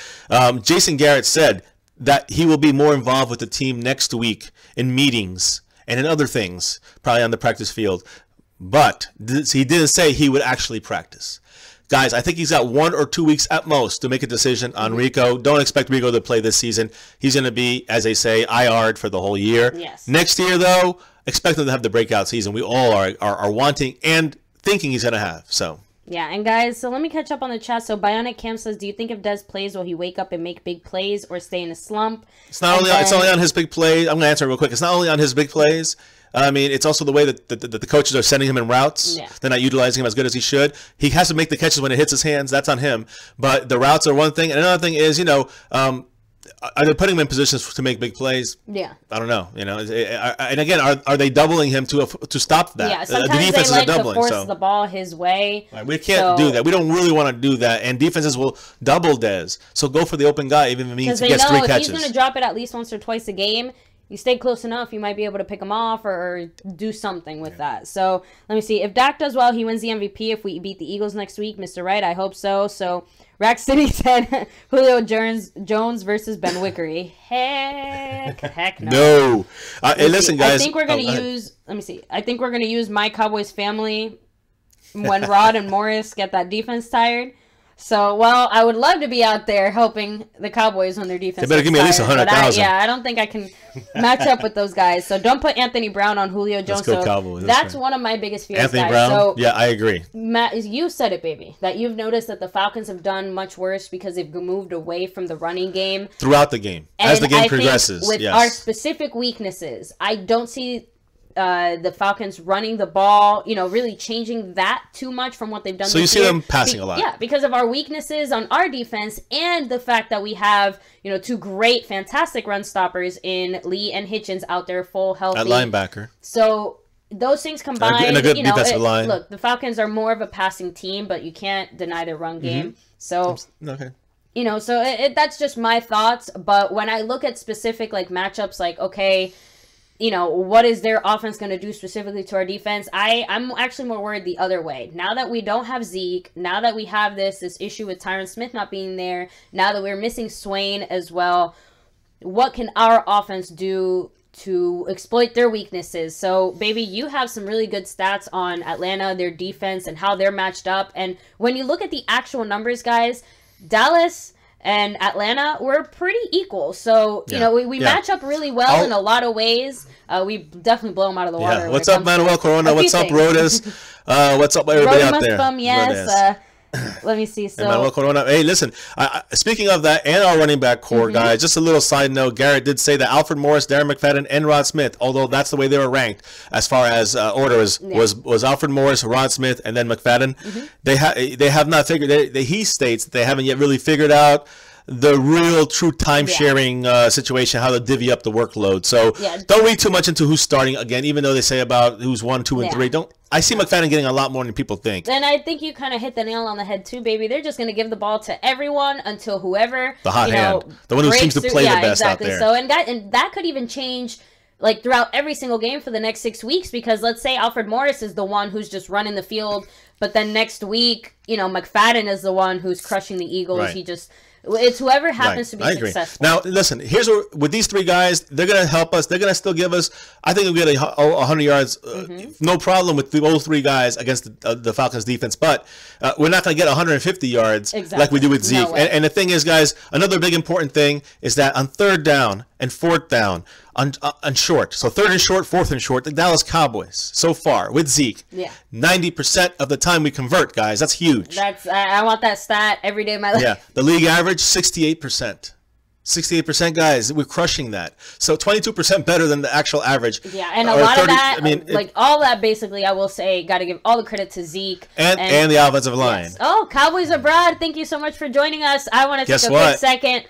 Jason Garrett said that he will be more involved with the team next week in meetings and in other things, probably on the practice field. But he didn't say he would actually practice. Guys, I think he's got 1 or 2 weeks at most to make a decision on Rico. Don't expect Rico to play this season. He's going to be, as they say, IR'd for the whole year. Yes. Next year, though, expect him to have the breakout season we all are wanting and thinking he's going to have. So. Yeah, and guys, so let me catch up on the chat. So Bionic Cam says, do you think if Dez plays, will he wake up and make big plays or stay in a slump? It's not only on his big plays. I'm going to answer it real quick. It's not only on his big plays. I mean, it's also the way that the coaches are sending him in routes. Yeah. They're not utilizing him as good as he should. He has to make the catches when it hits his hands. That's on him. But the routes are one thing. And another thing is, are they putting him in positions to make big plays? Yeah. I don't know. And again, are they doubling him to stop that? Yeah, sometimes they like to force the ball his way. Right, we can't do that. We don't really want to do that. And defenses will double Dez. So go for the open guy, even if it means he gets 3 catches. Because they know if he's going to drop it at least once or twice a game, you stay close enough, you might be able to pick him off or do something with that. So let me see. If Dak does well, he wins the MVP. If we beat the Eagles next week, Mr. Wright, I hope so. So Rack City said Julio Jones versus Ben Wickery. Heck no. No. Hey, listen, guys. I think we're going to use. Let me see. I think we're going to use my Cowboys family when Rod and Morris get that defense tired. So, well, I would love to be out there helping the Cowboys when their defense. They better give me at least 100,000. I don't think I can match up with those guys. So don't put Anthony Brown on Julio Jones. Let's go Cowboys. That's one of my biggest fears. Anthony Brown. So, yeah, I agree. Matt, you said it, baby, that you've noticed that the Falcons have done much worse because they've moved away from the running game throughout the game as the game progresses. With our specific weaknesses, I don't see the Falcons running the ball, really changing that too much from what they've done. So you see them passing a lot. Yeah, because of our weaknesses on our defense and the fact that we have, 2 great, fantastic run stoppers in Lee and Hitchens out there full healthy. At linebacker. So those things combined, and a good defensive line. Look, the Falcons are more of a passing team, but you can't deny their run game. So, okay. So that's just my thoughts. But when I look at specific matchups, okay, what is their offense going to do specifically to our defense? I'm actually more worried the other way. Now that we don't have Zeke, now that we have this issue with Tyron Smith not being there, now that we're missing Swaim as well, what can our offense do to exploit their weaknesses? So, baby, you have some really good stats on Atlanta, their defense, and how they're matched up. And when you look at the actual numbers, guys, Dallas and Atlanta were pretty equal. So, we match up really well in a lot of ways. We definitely blow them out of the water. Yeah. What's up, Manuel Corona? What's up, Rodas? What's up, everybody out there? Yes. Let me see. So, Manuel Corona. Hey, listen, speaking of that and our running back core, guys, just a little side note. Garrett did say that Alfred Morris, Darren McFadden, and Rod Smith, although that's the way they were ranked as far as order was Alfred Morris, Rod Smith, and then McFadden. They have not figured. He states that they haven't yet really figured out the real true time sharing situation, how to divvy up the workload. So don't read too much into who's starting again, even though they say about who's 1, 2, and 3. I see McFadden getting a lot more than people think. Then I think you kind of hit the nail on the head too, baby. They're just going to give the ball to everyone until whoever the hot hand, the one who seems to play the best out there. So and that could even change like throughout every single game for the next 6 weeks, because let's say Alfred Morris is the one who's just running the field, but then next week, you know, McFadden is the one who's crushing the Eagles. Right. It's whoever happens to be successful. Now, listen, here's what, with these three guys, they're going to help us. They're going to still give us, I think we'll get 100 yards, no problem with those three guys against the Falcons defense, but we're not going to get 150 yards like we do with Zeke. And the thing is, guys, another big important thing is that on 3rd down and 4th down, on short, so 3rd and short, 4th and short, the Dallas Cowboys so far with Zeke, 90% of the time we convert, guys. That's huge. I want that stat every day of my life. Yeah, the league average 68%. 68%, guys. We're crushing that. So 22% better than the actual average. Yeah, and a lot 30, of that, I mean, like all that, basically, I will say, got to give all the credit to Zeke and the offensive line. Yes. Oh, Cowboys abroad! Thank you so much for joining us. I want to take a quick second.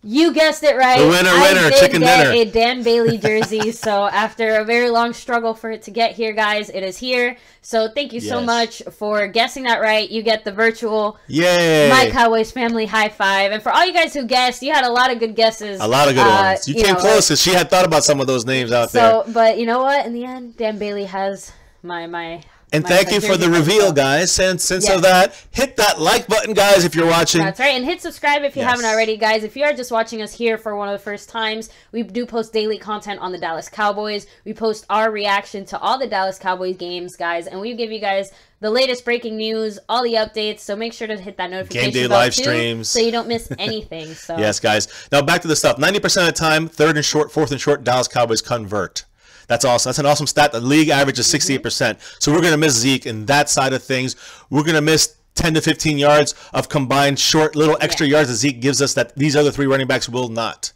You guessed it right. The winner, chicken dinner. I did get a Dan Bailey jersey. So after a very long struggle for it to get here, guys, it is here. So thank you so much for guessing that right. You get the virtual My Cowboys family high five. And for all you guys who guessed, you had a lot of good guesses. A lot of good ones. You came close because she had thought about some of those names out there. But you know what? In the end, Dan Bailey has my And thank you for the reveal, guys. Since of that, hit that like button, guys, if you're watching. That's right. And hit subscribe if you haven't already, guys. If you are just watching us here for one of the first times, we do post daily content on the Dallas Cowboys. We post our reaction to all the Dallas Cowboys games, guys. And we give you guys the latest breaking news, all the updates. So make sure to hit that notification bell. Game day live streams. So you don't miss anything. So yes, guys. Now back to the stuff. 90% of the time, 3rd and short, 4th and short, Dallas Cowboys convert. That's awesome. That's an awesome stat. The league average is 68%. So we're going to miss Zeke in that side of things. We're going to miss 10 to 15 yards of combined short little extra yards that Zeke gives us that these other three running backs will not.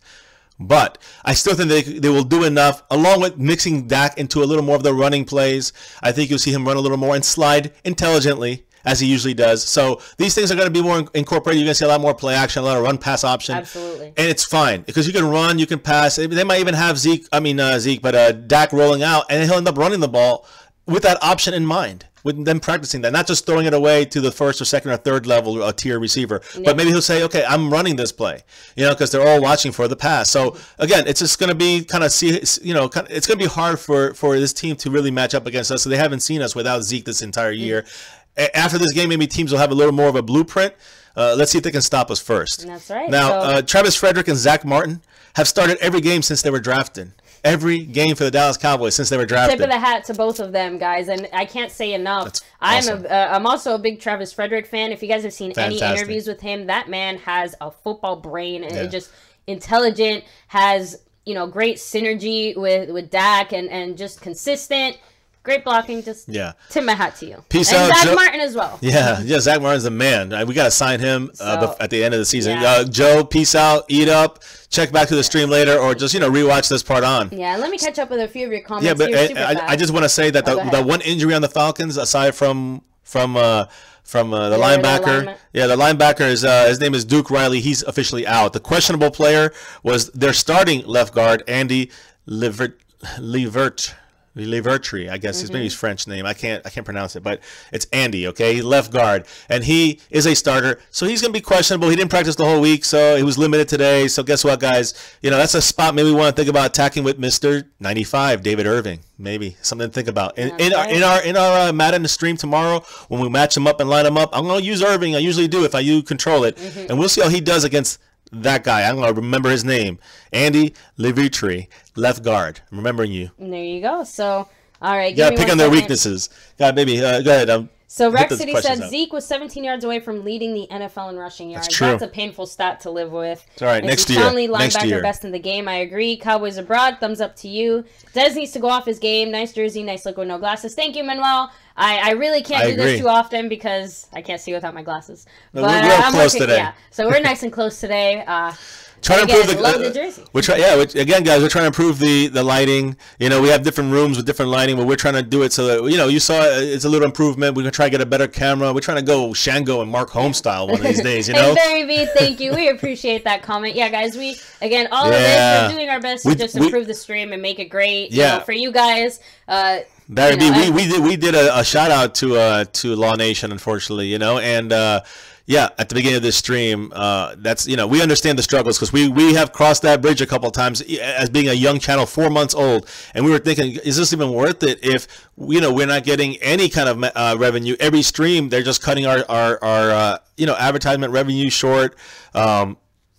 But I still think they will do enough, along with mixing Dak into a little more of the running plays. I think you'll see him run a little more and slide intelligently, as he usually does. So these things are going to be more incorporated. You're going to see a lot more play action, a lot of run-pass option. Absolutely. And it's fine because you can run, you can pass. They might even have Dak rolling out, and he'll end up running the ball with that option in mind, with them practicing that, not just throwing it away to the 1st or 2nd or 3rd level tier receiver. But maybe he'll say, okay, I'm running this play, because they're all watching for the pass. So again, it's just going to be it's going to be hard for this team to really match up against us. So they haven't seen us without Zeke this entire year. After this game, maybe teams will have a little more of a blueprint. Let's see if they can stop us first. That's right. Now, Travis Frederick and Zach Martin have started every game since they were drafted. Every game for the Dallas Cowboys since they were drafted. Tip of the hat to both of them, guys. And I can't say enough. That's awesome. I'm also a big Travis Frederick fan. If you guys have seen any interviews with him, that man has a football brain and just intelligent, has great synergy with Dak and just consistent. Great blocking. Just tip my hat to you. Peace out. And Zach Martin as well. Yeah, Zach Martin's the man. We got to sign him at the end of the season. Joe, peace out. Eat up. Check back to the stream later, or just rewatch this part on. Yeah, let me catch up with a few of your comments. Yeah, but I just want to say that the one injury on the Falcons, aside from the linebacker, the linebacker is his name is Duke Riley. He's officially out. The questionable player was their starting left guard, Andy Levertry, I guess. Maybe his French name. I can't pronounce it, but it's Andy, okay? He's left guard, and he is a starter, so he's going to be questionable. He didn't practice the whole week, so he was limited today. So guess what, guys? That's a spot maybe we want to think about attacking with Mr. 95, David Irving. Maybe something to think about. In our Madden stream tomorrow, when we match him up and line him up, I'm going to use Irving. I usually do if I control it, and we'll see how he does against that guy. I'm going to remember his name. Andy Levertry, left guard. I'm remembering you. And there you go. So, all right. You got to pick on their weaknesses. God, baby. Go ahead. So, Rex City said Zeke was 17 yards away from leading the NFL in rushing yards. That's true. That's a painful stat to live with. It's all right. Next year. Linebacker best in the game. I agree. Cowboys abroad. Thumbs up to you. Dez needs to go off his game. Nice jersey. Nice look with no glasses. Thank you, Manuel. I really can't do this too often because I can't see without my glasses. But we're close today. Yeah, so we're nice and close today. Trying to improve the jersey. Again, guys, we're trying to improve the lighting. We have different rooms with different lighting, but we're trying to do it so that you saw it's a little improvement. We're gonna try to get a better camera. We're trying to go Shango and Mark Holmes style one of these days. Hey, Barry V, thank you. We appreciate that comment. Yeah, guys, all of this, we're doing our best to just improve the stream and make it great. For you guys. Barry B, we did a shout out to Law Nation, unfortunately, and Yeah, at the beginning of this stream, that's, we understand the struggles because we have crossed that bridge a couple of times as being a young channel, 4 months old, and we were thinking, is this even worth it if we're not getting any kind of revenue every stream? They're just cutting our advertisement revenue short. On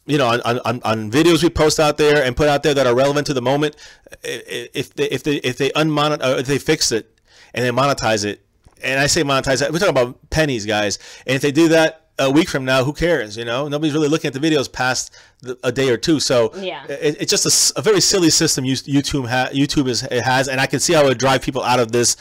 videos we post out there and put out there that are relevant to the moment. If they fix it and they monetize it, and I say monetize it, we're talking about pennies, guys. And if they do that a week from now, who cares? Nobody's really looking at the videos past a day or two. So yeah, it's just a very silly system YouTube has, and I can see how it would drive people out of this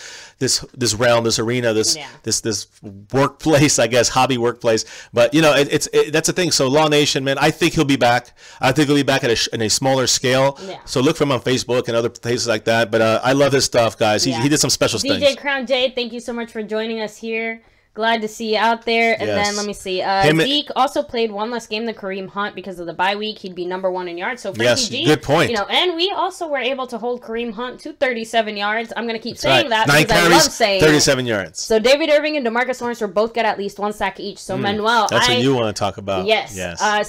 realm, this arena, this workplace, I guess, hobby workplace. But that's the thing. So Law Nation, man, I think he'll be back. I think he'll be back in a smaller scale. Yeah. So look for him on Facebook and other places like that. But I love his stuff, guys. He did some special things. DJ Crown J, thank you so much for joining us here. Glad to see you out there. And then let me see. Zeke also played one less game than Kareem Hunt because of the bye week. He'd be #1 in yards. So Frankie G, good point. And we also were able to hold Kareem Hunt to 37 yards. I'm gonna keep saying that 9 because carries, I love saying 37 yards. So David Irving and DeMarcus Lawrence will both get at least 1 sack each. So Manuel, that's what you want to talk about. Yes.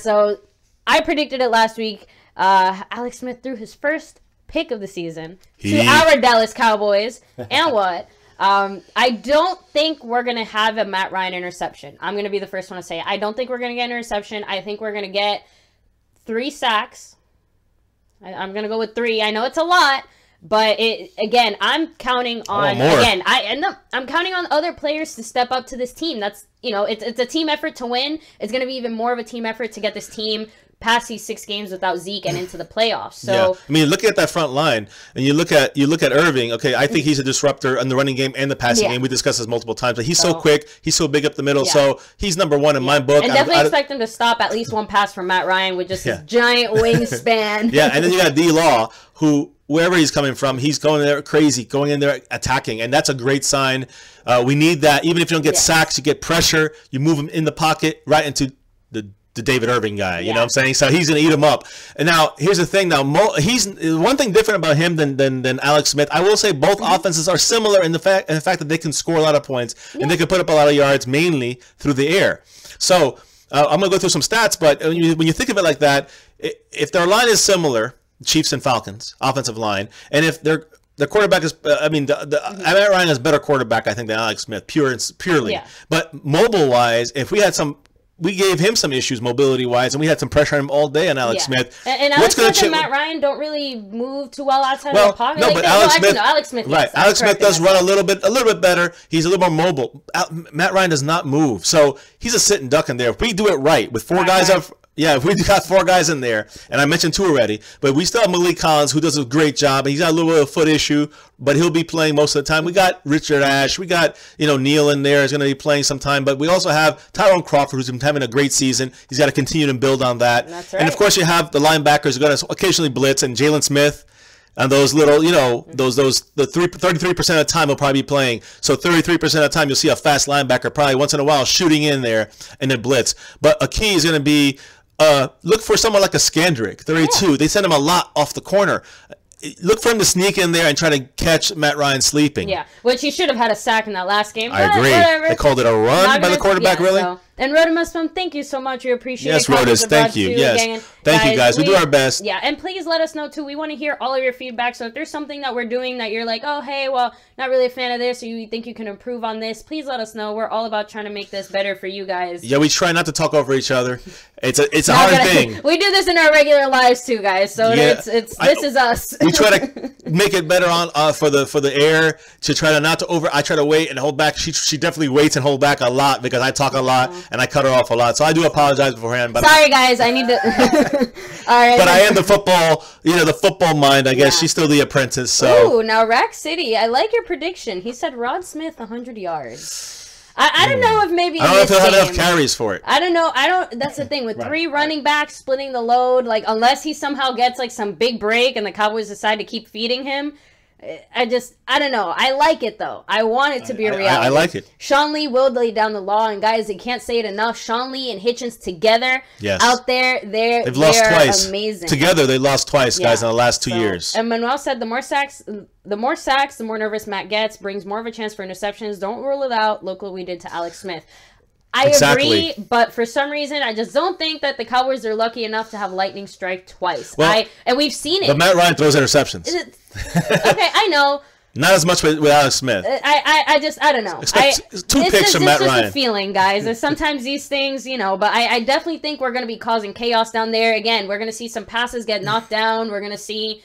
So I predicted it last week. Alex Smith threw his first pick of the season to our Dallas Cowboys, and what? I don't think we're going to have a Matt Ryan interception. I'm going to be the first one to say it. I don't think we're going to get an interception. I think we're going to get 3 sacks. I'm going to go with 3. I know it's a lot, but I'm counting on, I'm counting on other players to step up to this team. That's, it's a team effort to win. It's going to be even more of a team effort to get this team past these 6 games without Zeke and into the playoffs. So look at that front line, and you look at Irving. Okay, I think he's a disruptor in the running game and the passing game. We discussed this multiple times, but he's so quick, he's so big up the middle. So he's #1 in my book. And definitely expect him to stop at least 1 pass from Matt Ryan with just his giant wingspan. And then you got D Law, who wherever he's coming from, he's going there crazy, going in there attacking, and that's a great sign. We need that. Even if you don't get sacks, you get pressure. You move him in the pocket right into the David Irving guy, you know what I'm saying? So he's going to eat him up. And now, here's the thing. Now, he's one thing different about him than Alex Smith. I will say both offenses are similar in the fact that they can score a lot of points and they can put up a lot of yards, mainly through the air. So I'm going to go through some stats, but when you think of it like that, if their line is similar, Chiefs and Falcons, offensive line, and if their quarterback is, Matt Ryan is a better quarterback, I think, than Alex Smith, purely. Yeah. But mobile-wise, if we gave him some issues mobility-wise, and we had some pressure on him all day on Alex Smith. And Alex Smith and Matt Ryan don't really move too well outside of the pocket. No, but Alex Smith, right? Alex Smith does run a little bit better. He's a little more mobile. Matt Ryan does not move, so he's a sit and duck in there. If we do it right with 4 guys up. Yeah, if we got 4 guys in there, and I mentioned 2 already, but we still have Malik Collins, who does a great job. He's got a little bit of a foot issue, but he'll be playing most of the time. We got Richard Ash. We got, Neal in there is going to be playing sometime, but we also have Tyron Crawford, who's been having a great season. He's got to continue to build on that. That's right. And, of course, you have the linebackers who are going to occasionally blitz, and Jalen Smith. And those little, the 33% of the time he'll probably be playing. So 33% of the time you'll see a fast linebacker probably once in a while shooting in there and then blitz. But a key is going to be look for someone like a Skandrick, 32. They send him a lot off the corner. Look for him to sneak in there and try to catch Matt Ryan sleeping. Yeah, which he should have had a sack in that last game. I agree. Whatever. They called it a run by the quarterback, really? So. And Rodimus, thank you so much. We appreciate it. Yes, Rodis, thank you. Yes, thank you, guys. We do our best. Yeah, and please let us know, too. We want to hear all of your feedback. So if there's something that we're doing that you're like, oh, hey, well, not really a fan of this, or you think you can improve on this, please let us know. We're all about trying to make this better for you guys. Yeah, we try not to talk over each other. It's a hard thing. We do this in our regular lives, too, guys. So this is us. We try to make it better on for the air to try to not to over. I try to wait and hold back. She definitely waits and hold back a lot because I talk a lot and I cut her off a lot. So I do apologize beforehand. But sorry, guys. I need to. All right. But I am the football mind. I guess she's still the apprentice. So. Ooh, now Rack City. I like your prediction. He said Rod Smith 100 yards. I don't know if maybe. I don't know if he'll have enough carries for it. I don't know. That's the thing with 3 running backs splitting the load. Like unless he somehow gets like some big break and the Cowboys decide to keep feeding him. I don't know. I like it, though. I want it to be a reality. I like it. Sean Lee will lay down the law, and guys, they can't say it enough. Sean Lee and Hitchens together out there, they've lost twice. Amazing. Together, they lost twice, guys, in the last 2 years. And Manuel said the more sacks, the more nervous Matt gets, brings more of a chance for interceptions. Don't rule it out. Look what we did to Alex Smith. I agree, but for some reason, I just don't think that the Cowboys are lucky enough to have lightning strike twice. Well, and we've seen it. But Matt Ryan throws interceptions. Okay, I know. Not as much with Alex Smith. I don't know. Two picks from Matt Ryan. It's just a feeling, guys. And sometimes these things, but I definitely think we're going to be causing chaos down there. Again, we're going to see some passes get knocked down. We're going to see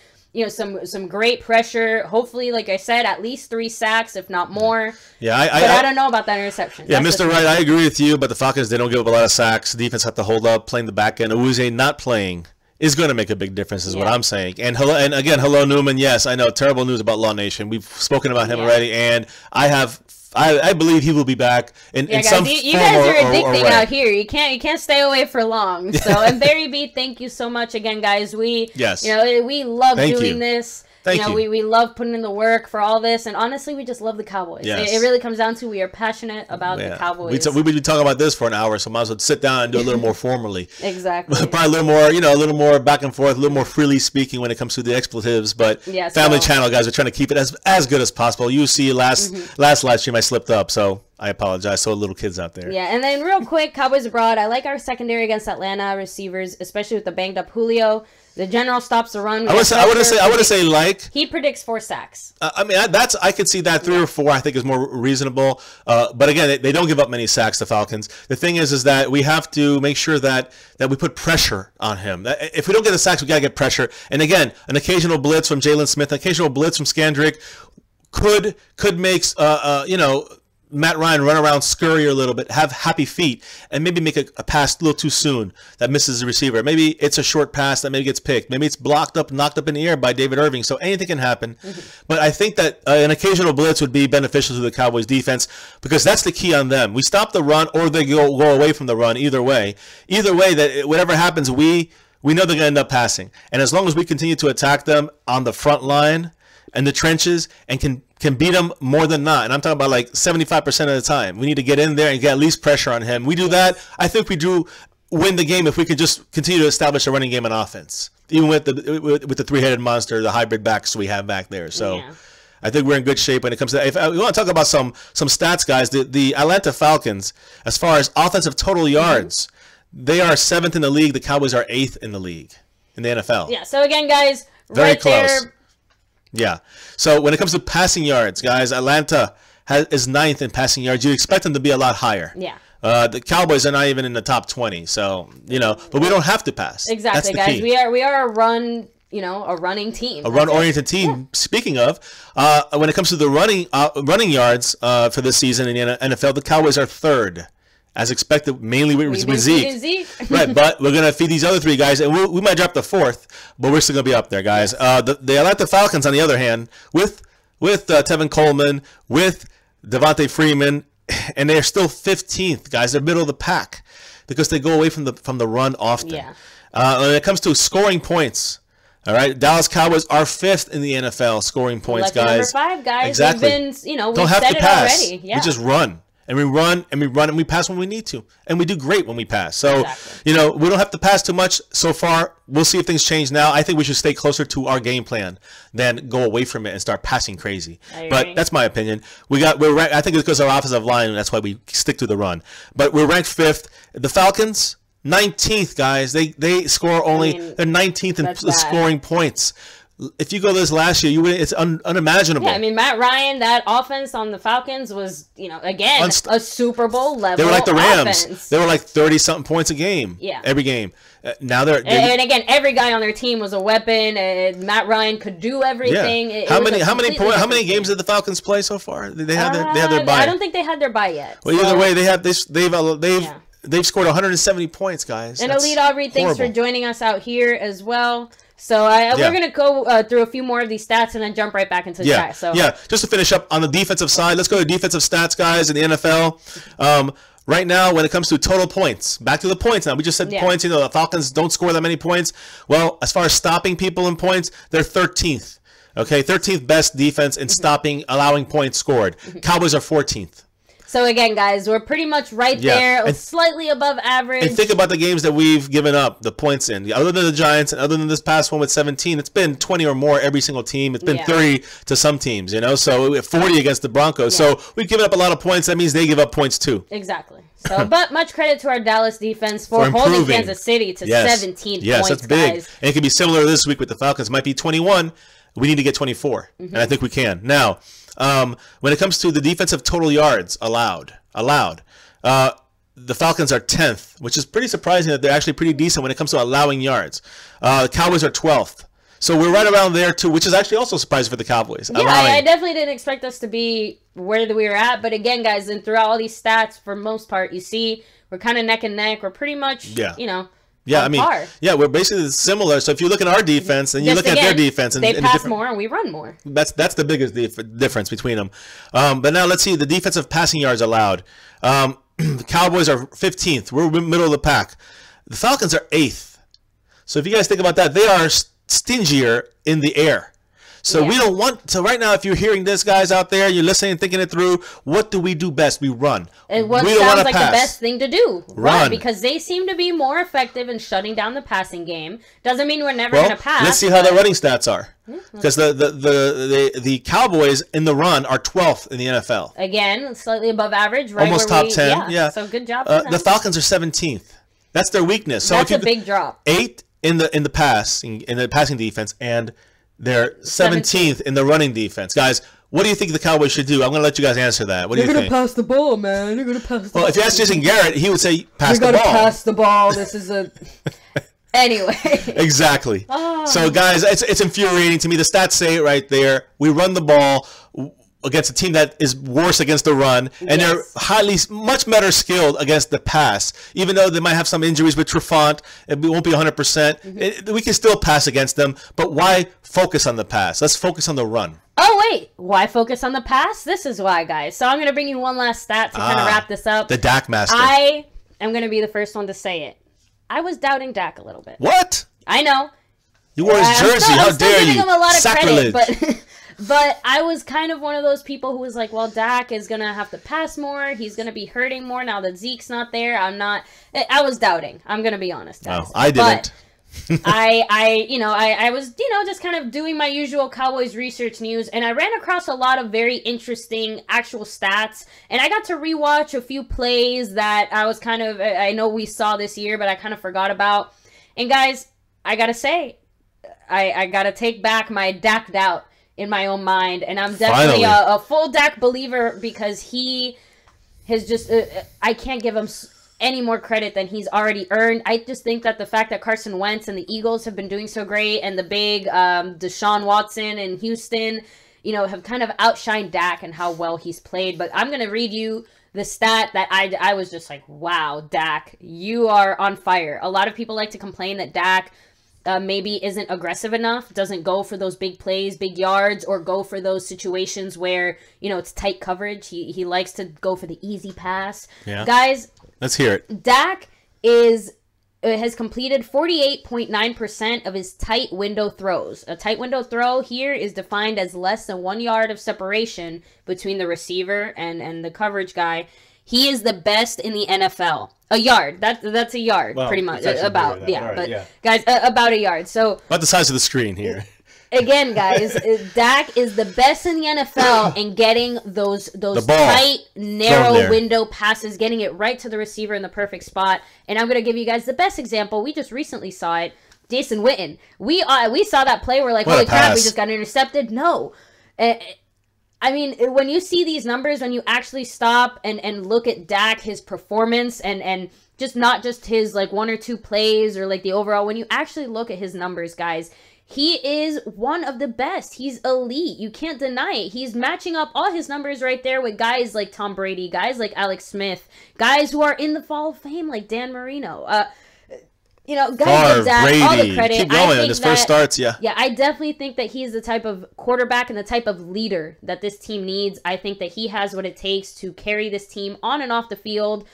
some great pressure. Hopefully, like I said, at least 3 sacks, if not more. Yeah, I don't know about that interception. Yeah, Mr. Wright, I agree with you, but the Falcons, they don't give up a lot of sacks. The defense have to hold up, playing the back end. Awuzie not playing is going to make a big difference, is what I'm saying. And again, hello, Newman. Yes, I know, terrible news about Law Nation. We've spoken about him already, and I believe he will be back in some form. You guys are addicting out here. You can't stay away for long. So, and Barry B, thank you so much again, guys. We love doing this. We love putting in the work for all this, and honestly, we just love the Cowboys. Yes. It really comes down to we are passionate about the Cowboys. We've been talking about this for an hour, so might as well sit down and do a little more formally. Exactly. Probably a little more back and forth, a little more freely speaking when it comes to the expletives. But Family Channel guys are trying to keep it as good as possible. You see, last live stream I slipped up, so I apologize. So little kids out there. Yeah, and then real quick, Cowboys abroad. I like our secondary against Atlanta receivers, especially with the banged up Julio. The general stops the run. I would say like he predicts 4 sacks. I mean, I could see that 3 or 4. I think is more reasonable. But again, they don't give up many sacks. The Falcons. The thing is that we have to make sure that we put pressure on him. If we don't get the sacks, we gotta get pressure. And again, an occasional blitz from Jalen Smith, an occasional blitz from Scandrick could make Matt Ryan run around, scurry a little bit, have happy feet, and maybe make a pass a little too soon that misses the receiver. Maybe it's a short pass that maybe gets picked. Maybe it's knocked up in the air by David Irving. So anything can happen. But I think that an occasional blitz would be beneficial to the Cowboys defense because that's the key on them. We stop the run or they go away from the run either way. Either way, that whatever happens, we know they're going to end up passing. And as long as we continue to attack them on the front line and the trenches and can beat him more than not. And I'm talking about like 75% of the time. We need to get in there and get at least pressure on him. We do that. I think we do win the game if we can just continue to establish a running game on offense, even with the 3-headed monster, the hybrid backs we have back there. So I think we're in good shape when it comes to that. If we want to talk about some stats, guys, the Atlanta Falcons, as far as offensive total yards, they are 7th in the league. The Cowboys are 8th in the league in the NFL. Yeah, so again, guys, very close. There. Yeah. So when it comes to passing yards, guys, Atlanta is 9th in passing yards. You expect them to be a lot higher. Yeah. The Cowboys are not even in the top 20. So, but we don't have to pass. Exactly, guys. Key. We are a run, a running team. A run-oriented team. Yeah. Speaking of, when it comes to the running yards for this season in the NFL, the Cowboys are 3rd. As expected, mainly with Zeke. Right, but we're going to feed these other 3 guys, and we might drop the 4th, but we're still going to be up there, guys. The Atlanta Falcons, on the other hand, with Tevin Coleman, with Devontae Freeman, and they're still 15th, guys. They're middle of the pack because they go away from the run often. Yeah. When it comes to scoring points, all right, Dallas Cowboys are 5th in the NFL scoring points, guys. Number 5, guys. Exactly. We've said it already. Yeah. We just run. And we run and we run and we pass when we need to. And we do great when we pass. So, we don't have to pass too much so far. We'll see if things change now. I think we should stay closer to our game plan than go away from it and start passing crazy. But that's my opinion. We're ranked, I think it's because of our offensive line, and that's why we stick to the run. But we're ranked 5th. The Falcons, 19th, guys. They score only, they're 19th in scoring points. If you go this last year, it's unimaginable. Yeah, I mean, Matt Ryan, that offense on the Falcons was, again, a Super Bowl level. They were like the Rams. Offense. They were like 30-something points a game. Yeah. Every game. Now they're and again, every guy on their team was a weapon. And Matt Ryan could do everything. Yeah. How many games did the Falcons play so far? They had their bye. I don't think they had their bye yet. Well, either way, they've scored 170 points, guys. And Elite Aubrey, thanks for joining us out here as well. So we're going to go through a few more of these stats and then jump right back into the chat. So just to finish up on the defensive side, let's go to defensive stats, guys, in the NFL. Right now, when it comes to total points, back to the points now. We just said points. The Falcons don't score that many points. Well, as far as stopping people in points, they're 13th. Okay, 13th best defense in stopping, allowing points scored. Cowboys are 14th. So again, guys, we're pretty much right there, slightly above average. And think about the games that we've given up the points in. Other than the Giants and other than this past one with 17, it's been 20 or more every single team. It's been 30 to some teams, you know. So we have 40 against the Broncos. So we've given up a lot of points. That means they give up points too. Exactly. So, but much credit to our Dallas defense for holding Kansas City to 17 points, that's big. guys. And it could be similar this week with the Falcons. Might be 21. We need to get 24, and I think we can. Now, when it comes to the defensive total yards allowed, the Falcons are 10th, which is pretty surprising that they're actually pretty decent when it comes to allowing yards. The Cowboys are 12th. So we're right around there, too, which is actually also surprising for the Cowboys. Yeah, I definitely didn't expect us to be where we were at. But again, guys, and throughout all these stats, for most part, you see we're kind of neck and neck. We're pretty much, you know, on par. We're basically similar. So if you look at our defense and you look at their defense. They pass more and we run more. That's the biggest difference between them. But now let's see the defensive passing yards allowed. The Cowboys are 15th. We're middle of the pack. The Falcons are 8th. So if you guys think about that, they are stingier in the air. So we don't want to right now. If you're hearing this, guys out there, you're listening and thinking it through. What do we do best? We run. And what sounds like the best thing to do, run, because they seem to be more effective in shutting down the passing game. Doesn't mean we're never going to pass. Let's see how the running stats are, because the Cowboys in the run are 12th in the NFL. Again, slightly above average, right? Almost top 10. Yeah. So good job. The Falcons are 17th. That's their weakness. So that's a big drop. 8 in the passing defense, and they're 17th in the running defense. Guys, what do you think the Cowboys should do? I'm going to let you guys answer that. What do you think? They're going to pass the ball, man. They're going to pass the ball. Well, if you ask Jason Garrett, he would say pass the ball. They're going to pass the ball. This is a... Anyway. Exactly. So, guys, it's infuriating to me. The stats say it right there. We run the ball against a team that is worse against the run, and they're much better skilled against the pass. Even though they might have some injuries with Trufant, it won't be 100%. We can still pass against them, but why focus on the pass? Let's focus on the run. Oh, wait. Why focus on the pass? This is why, guys. So I'm going to bring you one last stat to kind of wrap this up. The Dak Master. I am going to be the first one to say it. I was doubting Dak a little bit. What? I know. You wore his jersey. How dare you? I'm giving him a lot of Sacrilege. credit, but I was kind of one of those people who was like, well, Dak is going to have to pass more. He's going to be hurting more now that Zeke's not there. I was doubting. I'm going to be honest, guys. Oh, I didn't. But I was, just kind of doing my usual Cowboys research news, and I ran across a lot of very interesting actual stats, and I got to rewatch a few plays that I was I know we saw this year, but I kind of forgot about. And guys, I got to say, I got to take back my Dak doubt in my own mind, and I'm definitely a full Dak believer, because he has just I can't give him any more credit than he's already earned. I just think that the fact that Carson Wentz and the Eagles have been doing so great, and the big Deshaun Watson and Houston, have kind of outshined Dak and how well he's played. But I'm gonna read you the stat that I was just like, wow, Dak, you are on fire. A lot of people like to complain that Dak maybe isn't aggressive enough, doesn't go for those big plays, big yards, or go for those situations where, it's tight coverage. He likes to go for the easy pass. Yeah. Guys, let's hear it. Dak has completed 48.9% of his tight window throws. A tight window throw here is defined as less than 1 yard of separation between the receiver and the coverage guy. He is the best in the NFL. A yard. That's a yard, pretty much. About, guys, about a yard. So about the size of the screen here. Again, guys, Dak is the best in the NFL in getting those tight, narrow window passes, getting it right to the receiver in the perfect spot. And I'm going to give you guys the best example. We just recently saw it. Jason Witten. We saw that play. We're like, holy crap, we just got intercepted. No. I mean, when you see these numbers, when you actually stop and look at Dak, his performance, and just not just his like one or two plays or like the overall, when you actually look at his numbers, guys, he is one of the best. He's elite. You can't deny it. He's matching up all his numbers right there with guys like Tom Brady, guys like Alex Smith, guys who are in the Hall of Fame like Dan Marino. Guys like that, all the credit. Keep going on his first starts, Yeah, I definitely think that he's the type of quarterback and the type of leader that this team needs. I think that he has what it takes to carry this team on and off the field,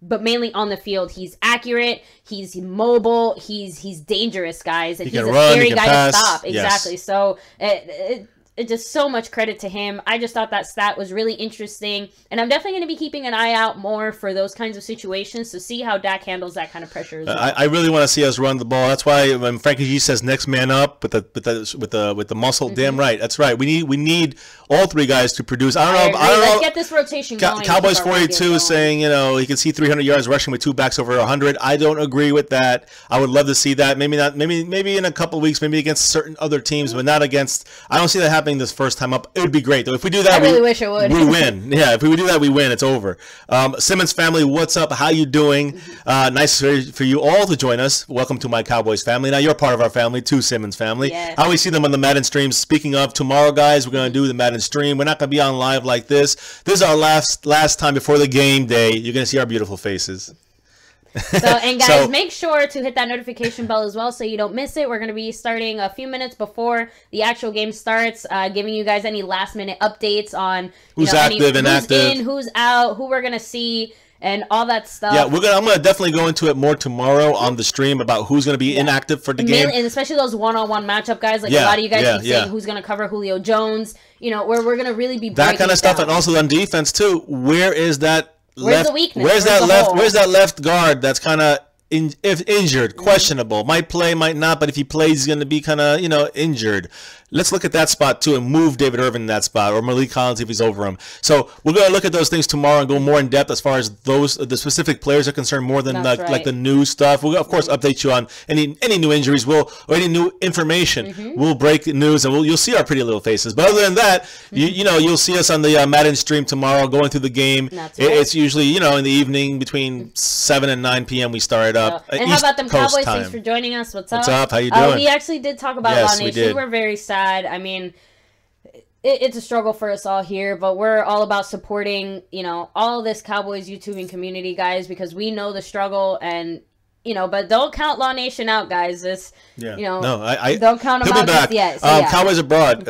but mainly on the field. He's accurate, he's mobile, he's dangerous, guys, and he's a scary guy to stop. Exactly. Yes. So just so much credit to him. I just thought that stat was really interesting, and I'm definitely going to be keeping an eye out more for those kinds of situations to see how Dak handles that kind of pressure as well. I really want to see us run the ball. That's why when Frankie G says next man up with the muscle, damn right, that's right. We need all three guys to produce. I don't know. Let's get this rotation going. Cowboys 42 is saying, you know, he can see 300 yards rushing with two backs over 100. I don't agree with that. I would love to see that. Maybe not. Maybe in a couple of weeks. Maybe against certain other teams, but not against. I don't see that happening this first time up. It would be great though. If we do that, I really wish it would. We win. Yeah, if we would do that, we win. It's over. Simmons family, what's up? How you doing? Nice for you all to join us. Welcome to my Cowboys family. Now you're part of our family too, Simmons family. Yes. How we see them on the Madden streams. Speaking of tomorrow, guys, we're gonna do the Madden stream. We're not gonna be on live like this. This is our last time before the game day. You're gonna see our beautiful faces. So, and guys, make sure to hit that notification bell as well so you don't miss it. We're going to be starting a few minutes before the actual game starts, giving you guys any last-minute updates on who's active, inactive, who's in, who's out, who we're going to see, and all that stuff. Yeah, I'm gonna definitely go into it more tomorrow on the stream about who's gonna be inactive for the game, and especially those one-on-one matchup guys. Like a lot of you guys keep saying who's gonna cover Julio Jones. You know, we're gonna really be that kind of stuff, and also on defense too. Where is that? Where's the weakness? Where's that left guard that's kind of injured, questionable? Might play, might not, but if he plays, he's going to be kind of, you know, injured. Let's look at that spot too and move David Irvin in that spot, or Malik Collins if he's over him. So we're going to look at those things tomorrow and go more in depth as far as the specific players are concerned, more than like the new stuff. We'll of course update you on any new injuries, or any new information. We'll break the news, and you'll see our pretty little faces. But other than that, you'll see us on the Madden stream tomorrow going through the game. It's usually, you know, in the evening between 7 and 9 p.m. we start up. And how about them Cowboys? Thanks for joining us. What's up? What's up? How you doing? We actually did talk about Law Nation. We were very sad. I mean, it's a struggle for us all here, but we're all about supporting, you know, all this Cowboys YouTubing community, guys, because we know the struggle, and you know, but don't count Law Nation out, guys. You know, don't count them out just yet. So, Cowboys Abroad.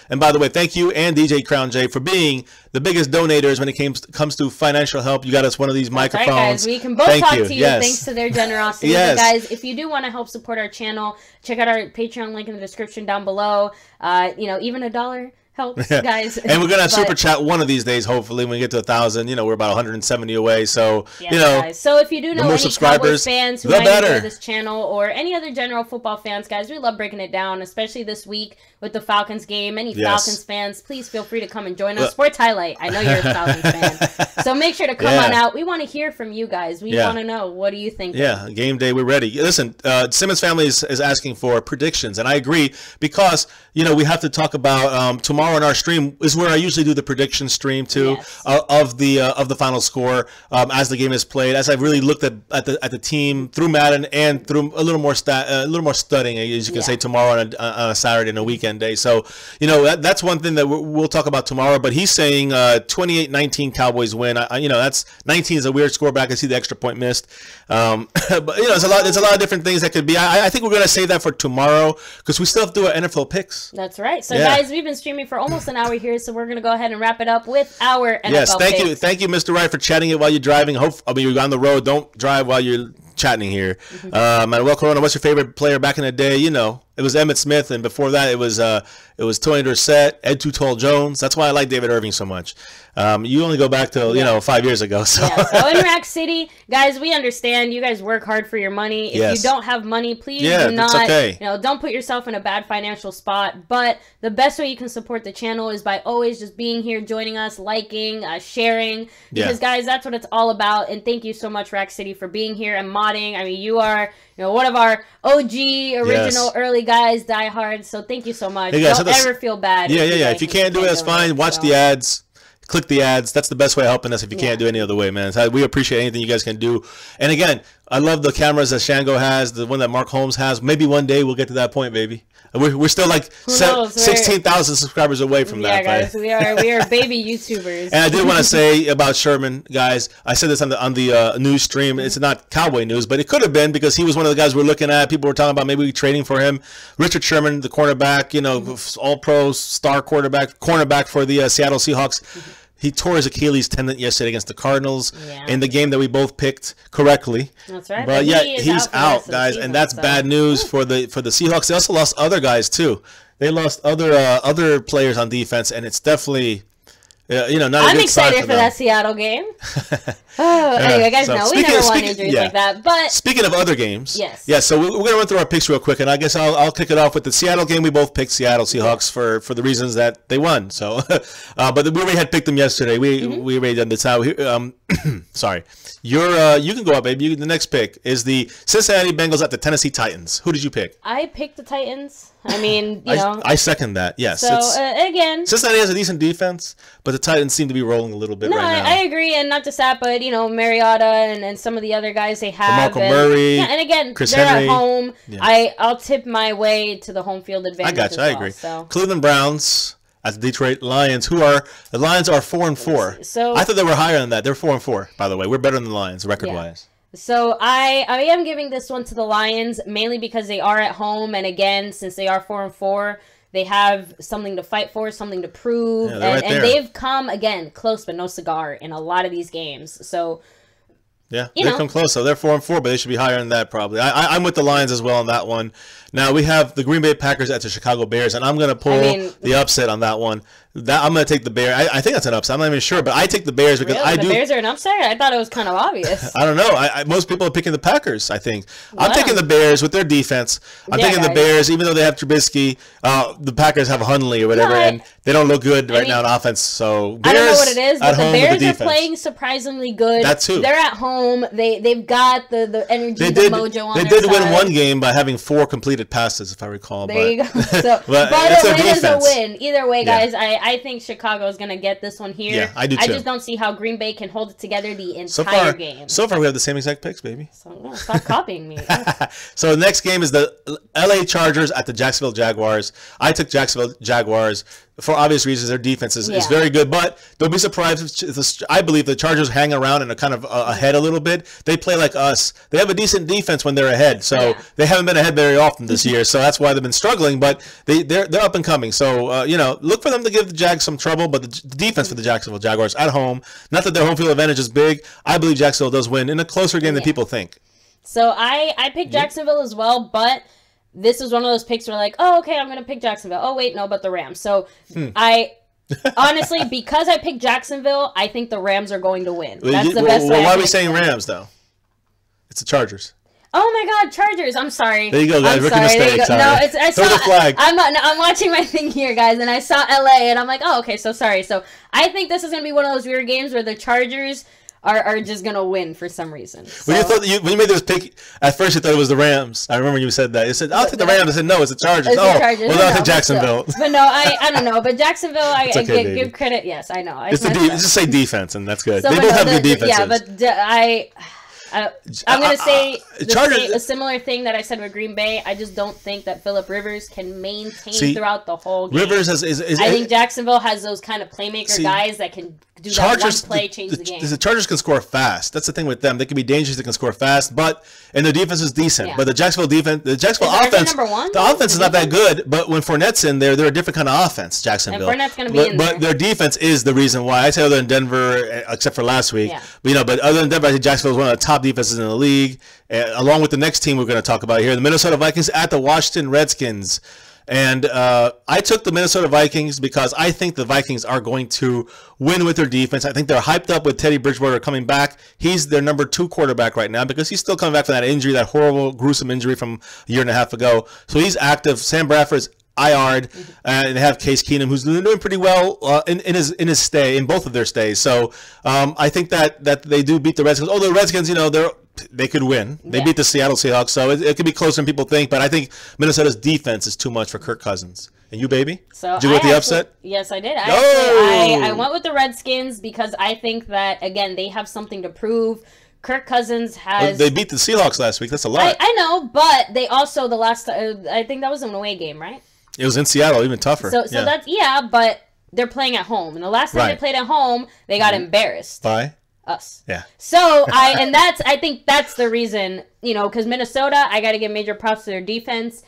And by the way, thank you and DJ Crown J for being the biggest donators when it comes to financial help. You got us one of these microphones. Right, guys. We can both talk to you thanks to their generosity. But guys, if you do want to help support our channel, check out our Patreon link in the description down below. You know, even $1 helps, guys. And we're gonna super chat one of these days, hopefully, when we get to 1,000. You know, we're about 170 away, so you know. Guys. So if you do know any Cowboys fans who might enjoy this channel, or any other general football fans, guys, we love breaking it down, especially this week with the Falcons game. Any Falcons fans, please feel free to come and join us. Sports Highlight. I know you're a Falcons fan, so make sure to come on out. We want to hear from you guys. We want to know, what do you think? Yeah, game day, we're ready. Listen, Simmons family is asking for predictions, and I agree, because you know we have to talk about tomorrow on our stream is where I usually do the prediction stream too, of the final score as the game is played. As I've really looked at the team through Madden and through a little more studying, as you can say, tomorrow on a Saturday and a weekend day. So you know that's one thing that we'll talk about tomorrow. But he's saying 28-19 Cowboys win. You know, that's 19 is a weird score, but I can see the extra point missed. But you know, there's a lot of different things that could be. I think we're gonna save that for tomorrow because we still have to do our NFL picks. That's right. So guys, we've been streaming for almost an hour here, so we're gonna go ahead and wrap it up with our NFL picks. Thank you, Mr. Wright, for chatting it while you're driving. I mean, you're on the road. Don't drive while you're chatting here. Manuel Corona, what's your favorite player back in the day? You know, it was Emmitt Smith, and before that, it was Tony Dorsett, Ed Too Tall Jones. That's why I like David Irving so much. You only go back to you know 5 years ago. So so in Rack City, guys, we understand you guys work hard for your money. If you don't have money, please do not. You know, don't put yourself in a bad financial spot. But the best way you can support the channel is by always just being here, joining us, liking, sharing. Because guys, that's what it's all about. And thank you so much, Rack City, for being here and modding. I mean, you are one of our OG original early guys, diehards. So thank you so much. Hey guys, don't ever feel bad. If you can't do it, that's fine. Watch the ads. Click the ads. That's the best way of helping us if you can't do any other way, man. So we appreciate anything you guys can do. And again, I love the cameras that Shango has, the one that Mark Holmes has. Maybe one day we'll get to that point, baby. We're still like 16,000 subscribers away from that. Yeah, guys, we are baby YouTubers. And I did want to say about Sherman, guys. I said this on the news stream. It's not Cowboy news, but it could have been because he was one of the guys we're looking at. People were talking about maybe trading for him. Richard Sherman, the cornerback, you know, all-pro star cornerback for the Seattle Seahawks. He tore his Achilles tendon yesterday against the Cardinals in the game that we both picked correctly. That's right. But yeah, he's out, guys, and that's bad news for the Seahawks. They also lost other guys too. They lost other players on defense, and it's definitely not a good sign. I'm excited for that Seattle game. Anyway, guys, no, we never want injuries like that. But speaking of other games, yes. Yeah, so we're gonna run through our picks real quick, and I guess I'll kick it off with the Seattle game. We both picked Seattle Seahawks for the reasons that they won. So, but we already had picked them yesterday. We already done this out. Sorry, you can go up, baby. The next pick is the Cincinnati Bengals at the Tennessee Titans. Who did you pick? I picked the Titans. I mean, you know. I second that. Yes. So again, Cincinnati has a decent defense, but the Titans seem to be rolling a little bit right now. I agree, and not just that, but Mariota and some of the other guys they have. DeMarco Murray. Yeah, and again, Chris they're Henry. at home. Yeah. I'll tip my way to the home field advantage. I got you. I agree. So. Cleveland Browns at the Detroit Lions, the Lions are 4-4. So I thought they were higher than that. They're 4-4, by the way. We're better than the Lions record-wise. So I am giving this one to the Lions mainly because they are at home, and again, since they are 4-4, they have something to fight for, something to prove, and they've come again close but no cigar in a lot of these games. So yeah, they've come close. So they're 4-4, but they should be higher than that probably. I'm with the Lions as well on that one. Now we have the Green Bay Packers at the Chicago Bears, and I'm going to pull the upset on that one. I'm going to take the Bears. I think that's an upset. I'm not even sure, but I take the Bears because the Bears are an upset? I thought it was kind of obvious. I don't know. Most people are picking the Packers, I think. I'm taking the Bears with their defense. I'm taking the Bears, even though they have Trubisky. The Packers have Hundley or whatever, and they don't look good right now on offense. So Bears, I don't know what it is, but the Bears are playing surprisingly good. That too. They're at home. They've got the energy, the mojo on their side. They did win one game by having 4 completed passes, if I recall. There you go. So, but a win is a win. Either way, guys, I think Chicago is going to get this one here. Yeah, I do too. I just don't see how Green Bay can hold it together the entire game. So far, we have the same exact picks, baby. So stop copying me. So the next game is the LA Chargers at the Jacksonville Jaguars. I took Jacksonville Jaguars for obvious reasons. Their defense is very good, but don't be surprised if I believe the Chargers hang around and are kind of ahead a little bit. They play like us. They have a decent defense when they're ahead, so they haven't been ahead very often this year. So that's why they've been struggling, but they're up and coming. So look for them to give the Jags some trouble. But the defense for the Jacksonville Jaguars at home, not that their home field advantage is big. I believe Jacksonville does win in a closer game than people think. So I picked Jacksonville as well, but this is one of those picks where like, oh, okay, I'm going to pick Jacksonville. Oh, wait, no, but the Rams. So I honestly, because I picked Jacksonville, I think the Rams are going to win. That's the best way. Why are we saying Rams, though? It's the Chargers. Oh my God, Chargers! I'm sorry. There you go, guys. Rookie mistake. Sorry. No, I saw the flag. I'm watching my thing here, guys, and I saw LA, and I'm like, oh, okay, so sorry. So I think this is gonna be one of those weird games where the Chargers are just gonna win for some reason. So. When you made this pick, at first you thought it was the Rams. I remember you said that. You said, "I'll take the Rams." I said, "No, it's the Chargers." It's the Chargers. Well, I'll take Jacksonville. But no, I don't know. But Jacksonville, I give credit. Yes, I know. Just say defense, and that's good. So, they both have good defenses. Yeah, but I'm going to say a similar thing that I said with Green Bay. I just don't think that Phillip Rivers can maintain throughout the whole game. Rivers I think Jacksonville has those kind of playmaker guys that can do that one play, change the game. The Chargers can score fast. That's the thing with them. They can be dangerous. They can score fast, and their defense is decent. Yeah. But the Jacksonville offense, the offense is not that good. But when Fournette's in there, they're a different kind of offense, Jacksonville. And Fournette's going to be in there. But their defense is the reason why. I say other than Denver, except for last week. Yeah. But other than Denver, I think Jacksonville is one of the top defenses in the league, along with the next team we're going to talk about here, the Minnesota Vikings at the Washington Redskins. And I took the Minnesota Vikings because I think the Vikings are going to win with their defense. I think they're hyped up with Teddy Bridgewater coming back. He's their number 2 quarterback right now because he's still coming back from that injury, that horrible, gruesome injury from a year and a half ago. So he's active. Sam Bradford's IR'd, and they have Case Keenum, who's doing pretty well in his stay, in both of their stays. So I think that they do beat the Redskins. Oh, the Redskins, they could win. They beat the Seattle Seahawks, so it could be closer than people think. But I think Minnesota's defense is too much for Kirk Cousins. And you, baby? So did you go with the upset? Yes, I did. I went with the Redskins because I think that, again, they have something to prove. Kirk Cousins has... They beat the Seahawks last week. That's a lot. I know, but they also, I think that was an away game, right? It was in Seattle, even tougher. So that's, but they're playing at home. And the last time they played at home, they got embarrassed. By? Us. Yeah. So I think that's the reason, because Minnesota, I got to give major props to their defense.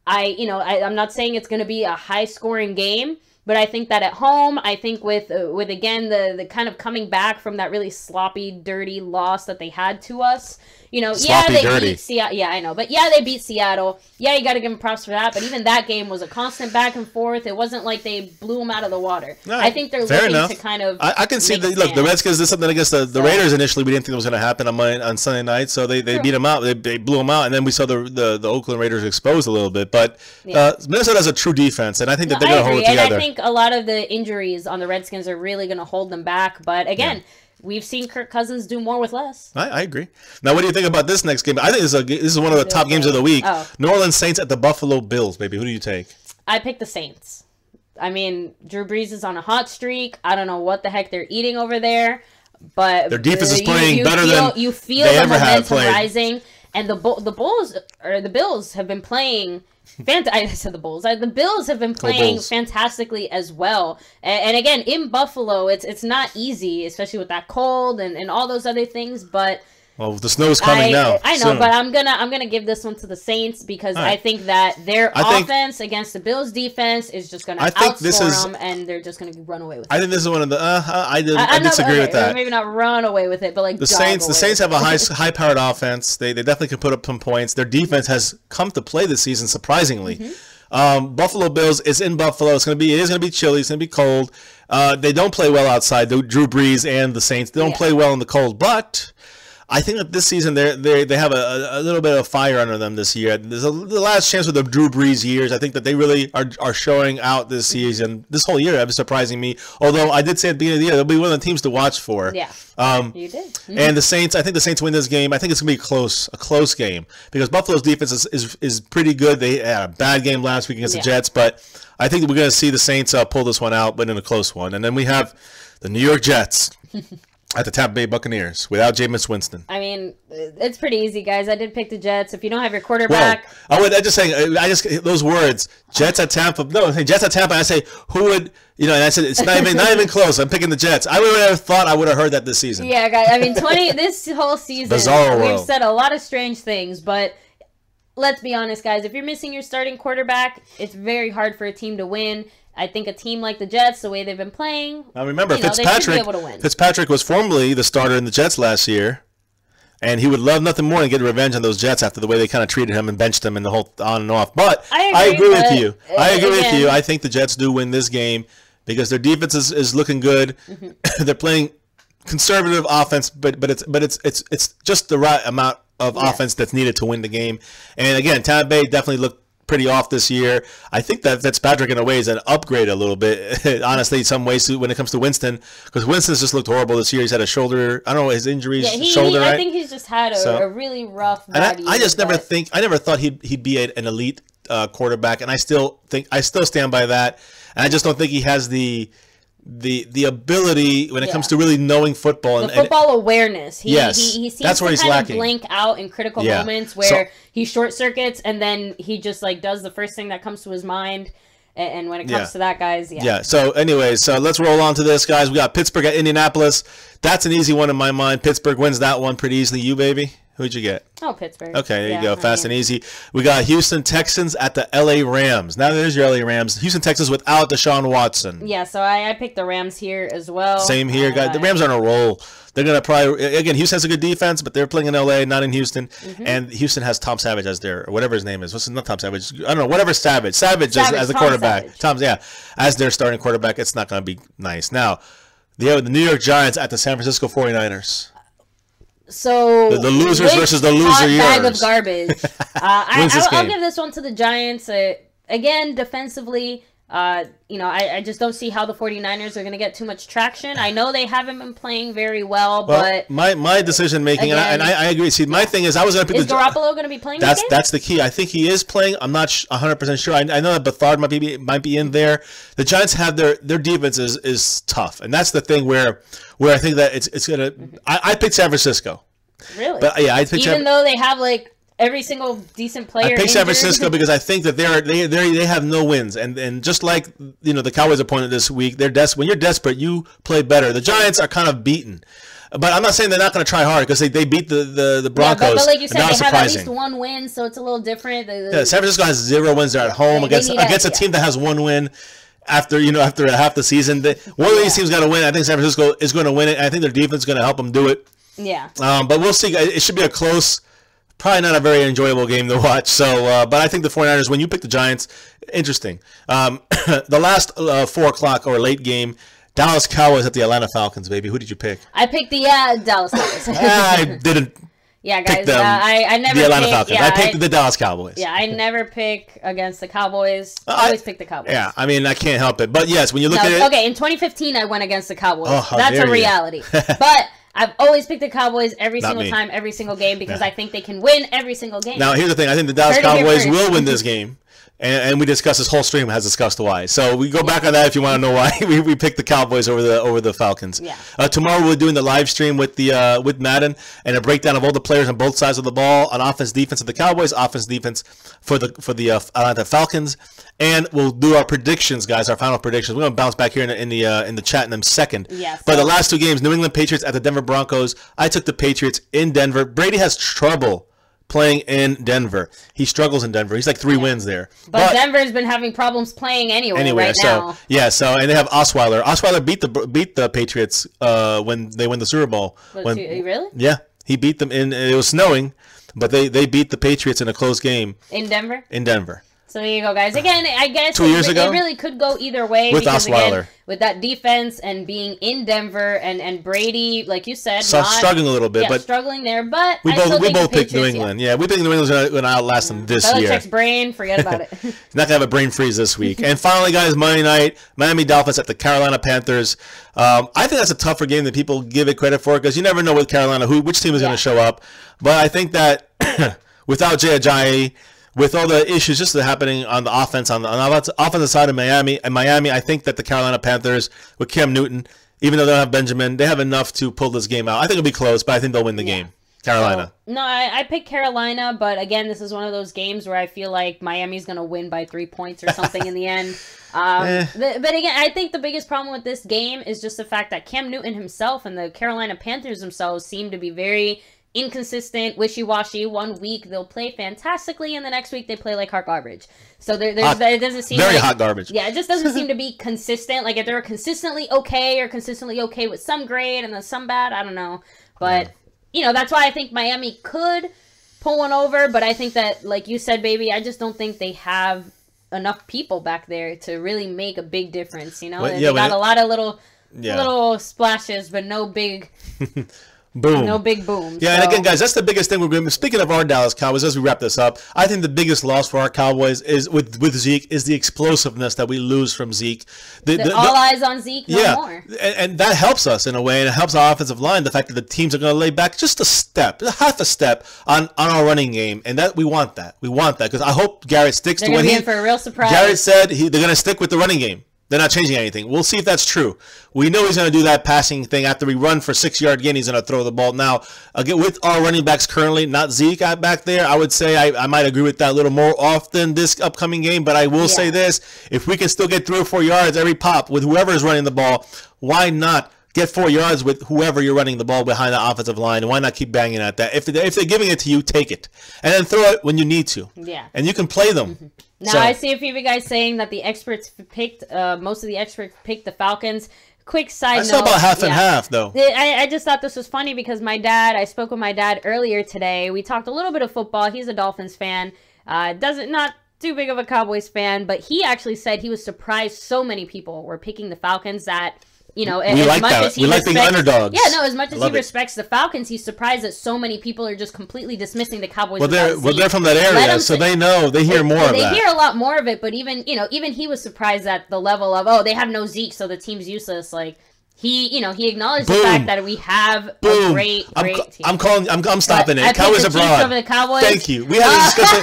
I'm not saying it's going to be a high scoring game, But I think that at home, I think with again the kind of coming back from that really sloppy, dirty loss that they had to us, you know, sloppy, yeah, they dirty. beat Seattle. Yeah, I know, but yeah, they beat Seattle. Yeah, you got to give them props for that. But even that game was a constant back and forth. It wasn't like they blew them out of the water. No, I think they're looking to kind of. I can see look, the Redskins did something against the Raiders initially. We didn't think it was going to happen on Sunday night, so they beat them out. They blew them out, and then we saw the Oakland Raiders exposed a little bit. But Minnesota has a true defense, and I think that they're going to hold it together. And I think a lot of the injuries on the Redskins are really going to hold them back. But again. Yeah. We've seen Kirk Cousins do more with less. I agree. Now, what do you think about this next game? I think this is one of the top games of the week. Oh. New Orleans Saints at the Buffalo Bills, baby. Who do you take? I pick the Saints. I mean, Drew Brees is on a hot streak. I don't know what the heck they're eating over there, but their defense is playing better than you feel the momentum rising, and the Bills have been playing. I said the Bulls. The Bills have been playing fantastically as well. And again, in Buffalo, it's not easy, especially with that cold and all those other things. But well, the snow's coming now. I know, but I'm gonna give this one to the Saints because I think that their offense against the Bills' defense is just gonna outscore them, and they're just gonna run away with it. I think this is one of the. I disagree with that. Maybe not run away with it, but like the Saints. The Saints have a high-powered offense. They definitely can put up some points. Their defense has come to play this season surprisingly. Mm-hmm. Buffalo Bills is in Buffalo. It is gonna be chilly. It's gonna be cold. They don't play well outside. Drew Brees and the Saints. They don't play well in the cold, but. I think that this season they have a little bit of fire under them this year. There's the last chance with the Drew Brees years. I think that they really are showing out this season. This whole year, it was surprising me. Although I did say at the beginning of the year, they'll be one of the teams to watch for. Yeah, you did. Mm-hmm. And the Saints, I think the Saints win this game. I think it's going to be a close game because Buffalo's defense is pretty good. They had a bad game last week against the Jets, but I think we're going to see the Saints pull this one out, but in a close one. And then we have the New York Jets. At the Tampa Bay Buccaneers without Jameis Winston. I mean, it's pretty easy, guys. I did pick the Jets. If you don't have your quarterback, well, I just those words, Jets at Tampa. No, I say Jets at Tampa. I say who would and I said it's not even close. I'm picking the Jets. I would have thought I would have heard that this season. Yeah, guys. I mean, this whole season, bizarre world. We've said a lot of strange things, but let's be honest, guys. If you're missing your starting quarterback, it's very hard for a team to win. I think a team like the Jets, the way they've been playing, now remember, Fitzpatrick, they should be able to win. Fitzpatrick was formerly the starter in the Jets last year, and he would love nothing more than get revenge on those Jets after the way they kind of treated him and benched him and the whole on and off. But I agree with you. I think the Jets do win this game because their defense is looking good. Mm-hmm. They're playing conservative offense, but it's just the right amount of offense that's needed to win the game. And again, Tampa Bay definitely looked pretty off this year. I think that Fitzpatrick in a way is an upgrade a little bit, honestly, in some ways when it comes to Winston, because Winston's just looked horrible this year. He's had a shoulder, I don't know, his injuries, shoulder, right? I think he's just had a really rough bad year. I never thought he'd be an elite quarterback, and I still stand by that. And I just don't think he has the ability when it comes to really knowing football and football awareness. He seems that's where he's kind lacking. Of blink out in critical moments where he short circuits and then he just like does the first thing that comes to his mind. And when it comes to that, guys, So anyways, let's roll on to this, guys. We got Pittsburgh at Indianapolis. That's an easy one in my mind. Pittsburgh wins that one pretty easily. You, baby? Who'd you get? Oh, Pittsburgh. Okay, there you go. Fast and easy. We got Houston Texans at the LA Rams. Now there's your LA Rams. Houston Texans without Deshaun Watson. Yeah, so I picked the Rams here as well. Same here, guys. The Rams are on a roll. They're going to probably, again, Houston has a good defense, but they're playing in LA, not in Houston. Mm-hmm. And Houston has Tom Savage as their, or whatever his name is. Not Tom Savage. I don't know, whatever Savage. Savage as the quarterback. As their starting quarterback. It's not going to be nice. Now, the New York Giants at the San Francisco 49ers. So the losers versus the loser years. Bag of garbage. I'll give this one to the Giants. Again, defensively, I just don't see how the 49ers are going to get too much traction. I know they haven't been playing very well, but my decision making, and I agree. See, my thing is, I was going to pick. Is Garoppolo going to be playing? That's the key. I think he is playing. I'm not 100% sure. I know that Bethard might be in there. The Giants have their defense is tough, and that's the thing where I think that it's gonna. Mm-hmm. I picked San Francisco. Really? But yeah, I picked even though they have like every single decent player. I picked San Francisco because I think that they have no wins, and just like the Cowboys opponent this week, when you're desperate, you play better. The Giants are kind of beaten. But I'm not saying they're not going to try hard because they beat the Broncos. Yeah, but like you said, they have at least one win, so it's a little different. San Francisco has 0 wins. They're at home against a team that has 1 win. after half the season. One of these teams got to win. I think San Francisco is going to win it. And I think their defense is going to help them do it. Yeah. But we'll see. It should be a close, probably not a very enjoyable game to watch. So, but I think the 49ers, when you pick the Giants, interesting. The last 4 o'clock or late game, Dallas Cowboys at the Atlanta Falcons, baby. Who did you pick? I picked the Dallas Cowboys. I didn't. Yeah, guys. Pick them, I never the Atlanta pick, Falcons. Yeah, I picked the Dallas Cowboys. Yeah, I never pick against the Cowboys. I always pick the Cowboys. Yeah, I mean, I can't help it. But yes, when you look at it. Okay, in 2015, I went against the Cowboys. Oh, that's a reality. But I've always picked the Cowboys every single time, every single game, because I think they can win every single game. Now, here's the thing. I think the Dallas Cowboys will win this game. And we discussed, this whole stream has discussed why. So we go back on that if you want to know why we picked the Cowboys over the Falcons. Yeah. Tomorrow we're doing the live stream with Madden and a breakdown of all the players on both sides of the ball, on offense, defense of the Cowboys, offense, defense for the Atlanta Falcons, and we'll do our predictions, guys. Our final predictions. We're gonna bounce back here in the chat in a second. Yes. But the last 2 games, New England Patriots at the Denver Broncos. I took the Patriots in Denver. Brady has trouble playing in Denver. He struggles in Denver. He's like 3 wins there. But Denver's been having problems playing anyway right now. Yeah, and they have Osweiler. Osweiler beat the Patriots when they win the Super Bowl. Really? Yeah, he beat them it was snowing, but they beat the Patriots in a close game. In Denver? In Denver. So there you go, guys. Again, I guess 2 years ago, it really could go either way. With because, Osweiler. again, with that defense and being in Denver and Brady, like you said, struggling a little bit, but struggling there. But we both picked New England. Yeah, we think New England's going to outlast them this year. Belichick's brain, forget about it. He's not going to have a brain freeze this week. And finally, guys, Monday night, Miami Dolphins at the Carolina Panthers. I think that's a tougher game than people give it credit for, because you never know with Carolina which team is going to show up. But I think that without Jay Ajayi, with all the issues just happening on the offense, on the offensive side of Miami, I think that the Carolina Panthers with Cam Newton, even though they don't have Benjamin, they have enough to pull this game out. I think it'll be close, but I think they'll win the game. Carolina. So, no, I picked Carolina, but again, this is one of those games where I feel like Miami's going to win by 3 points or something in the end. But again, I think the biggest problem with this game is just the fact that Cam Newton himself and the Carolina Panthers themselves seem to be very inconsistent, wishy-washy. 1 week they'll play fantastically, and the next week they play like hot garbage. So there doesn't seem very hot garbage. Yeah, it just doesn't seem to be consistent. Like if they're consistently okay or consistently okay with some grade and then some bad, I don't know. But that's why I think Miami could pull one over. But I think that, like you said, baby, I just don't think they have enough people back there to really make a big difference. They got a lot of little splashes, but no big. Boom. No big boom. Yeah, and again, guys, that's the biggest thing we're going to be. Speaking of our Dallas Cowboys, as we wrap this up, I think the biggest loss for our Cowboys is with Zeke is the explosiveness that we lose from Zeke. All eyes on Zeke, no more. And that helps us in a way, and it helps our offensive line. The fact that the teams are going to lay back just half a step on our running game, and that we want that. We want that because I hope Garrett sticks to what he. For a real surprise. Garrett said they're going to stick with the running game. They're not changing anything. We'll see if that's true. We know he's going to do that passing thing after we run for 6-yard gain. He's going to throw the ball. Now, again, with our running backs currently, not Zeke back there, I would say I might agree with that a little more often this upcoming game. But I will say this: if we can still get 3 or 4 yards every pop with whoever is running the ball, why not get 4 yards with whoever you're running the ball behind the offensive line? And why not keep banging at that? If they're giving it to you, take it, and then throw it when you need to. Yeah. And you can play them. Mm-hmm. Now, I see a few of you guys saying that the experts picked, most of the experts picked the Falcons. Quick side note. I saw about half and half, though. I just thought this was funny because I spoke with my dad earlier today. We talked a little bit of football. He's a Dolphins fan. Not too big of a Cowboys fan, but he actually said he was surprised so many people were picking the Falcons that... we like that. We like being underdogs. Yeah, no, as much as he respects the Falcons, he's surprised that so many people are just completely dismissing the Cowboys. Well, they're from that area, so they know. They hear more of that. They hear a lot more of it, but even he was surprised at the level of, they have no Zeke, so the team's useless. Like, he acknowledged the fact that we have a great team. I'm stopping it. Cowboys abroad. Over the Cowboys. Thank you. We had a discussion.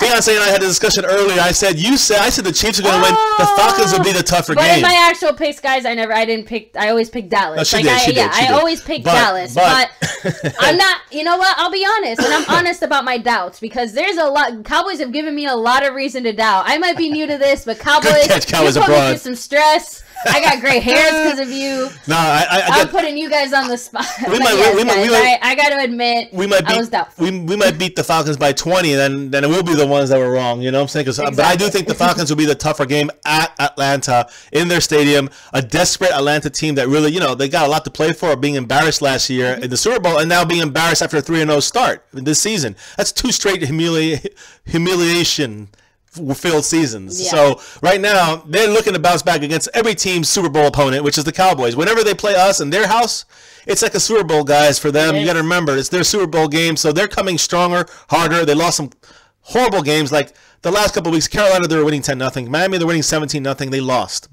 Fiance and I had a discussion earlier. I said the Chiefs are going to win. The Falcons will be the tougher game. But in my actual picks, guys, I always pick Dallas. No, she did. I always pick Dallas. But I'm not. You know what? I'll be honest, and I'm honest about my doubts because there's a lot. Cowboys have given me a lot of reason to doubt. I might be new to this, but Cowboys put me through some stress. I got gray hairs because of you. No, I'm putting you guys on the spot. I got to admit, I was doubtful. We might beat the Falcons by 20, and then it will be the ones that were wrong. You know what I'm saying? Exactly. But I do think the Falcons will be the tougher game at Atlanta in their stadium. A desperate Atlanta team that really, they got a lot to play for, being embarrassed last year in the Super Bowl, and now being embarrassed after a 3-0 start this season. That's 2 straight humiliation filled seasons. Yeah. So right now they're looking to bounce back against every team's Super Bowl opponent, which is the Cowboys. Whenever they play us in their house, it's like a Super Bowl, guys, for them. You got to remember, it's their Super Bowl game, so they're coming stronger, harder. They lost some horrible games like the last couple of weeks. Carolina, they were winning 10-0. Miami, they're winning 17-0. They lost.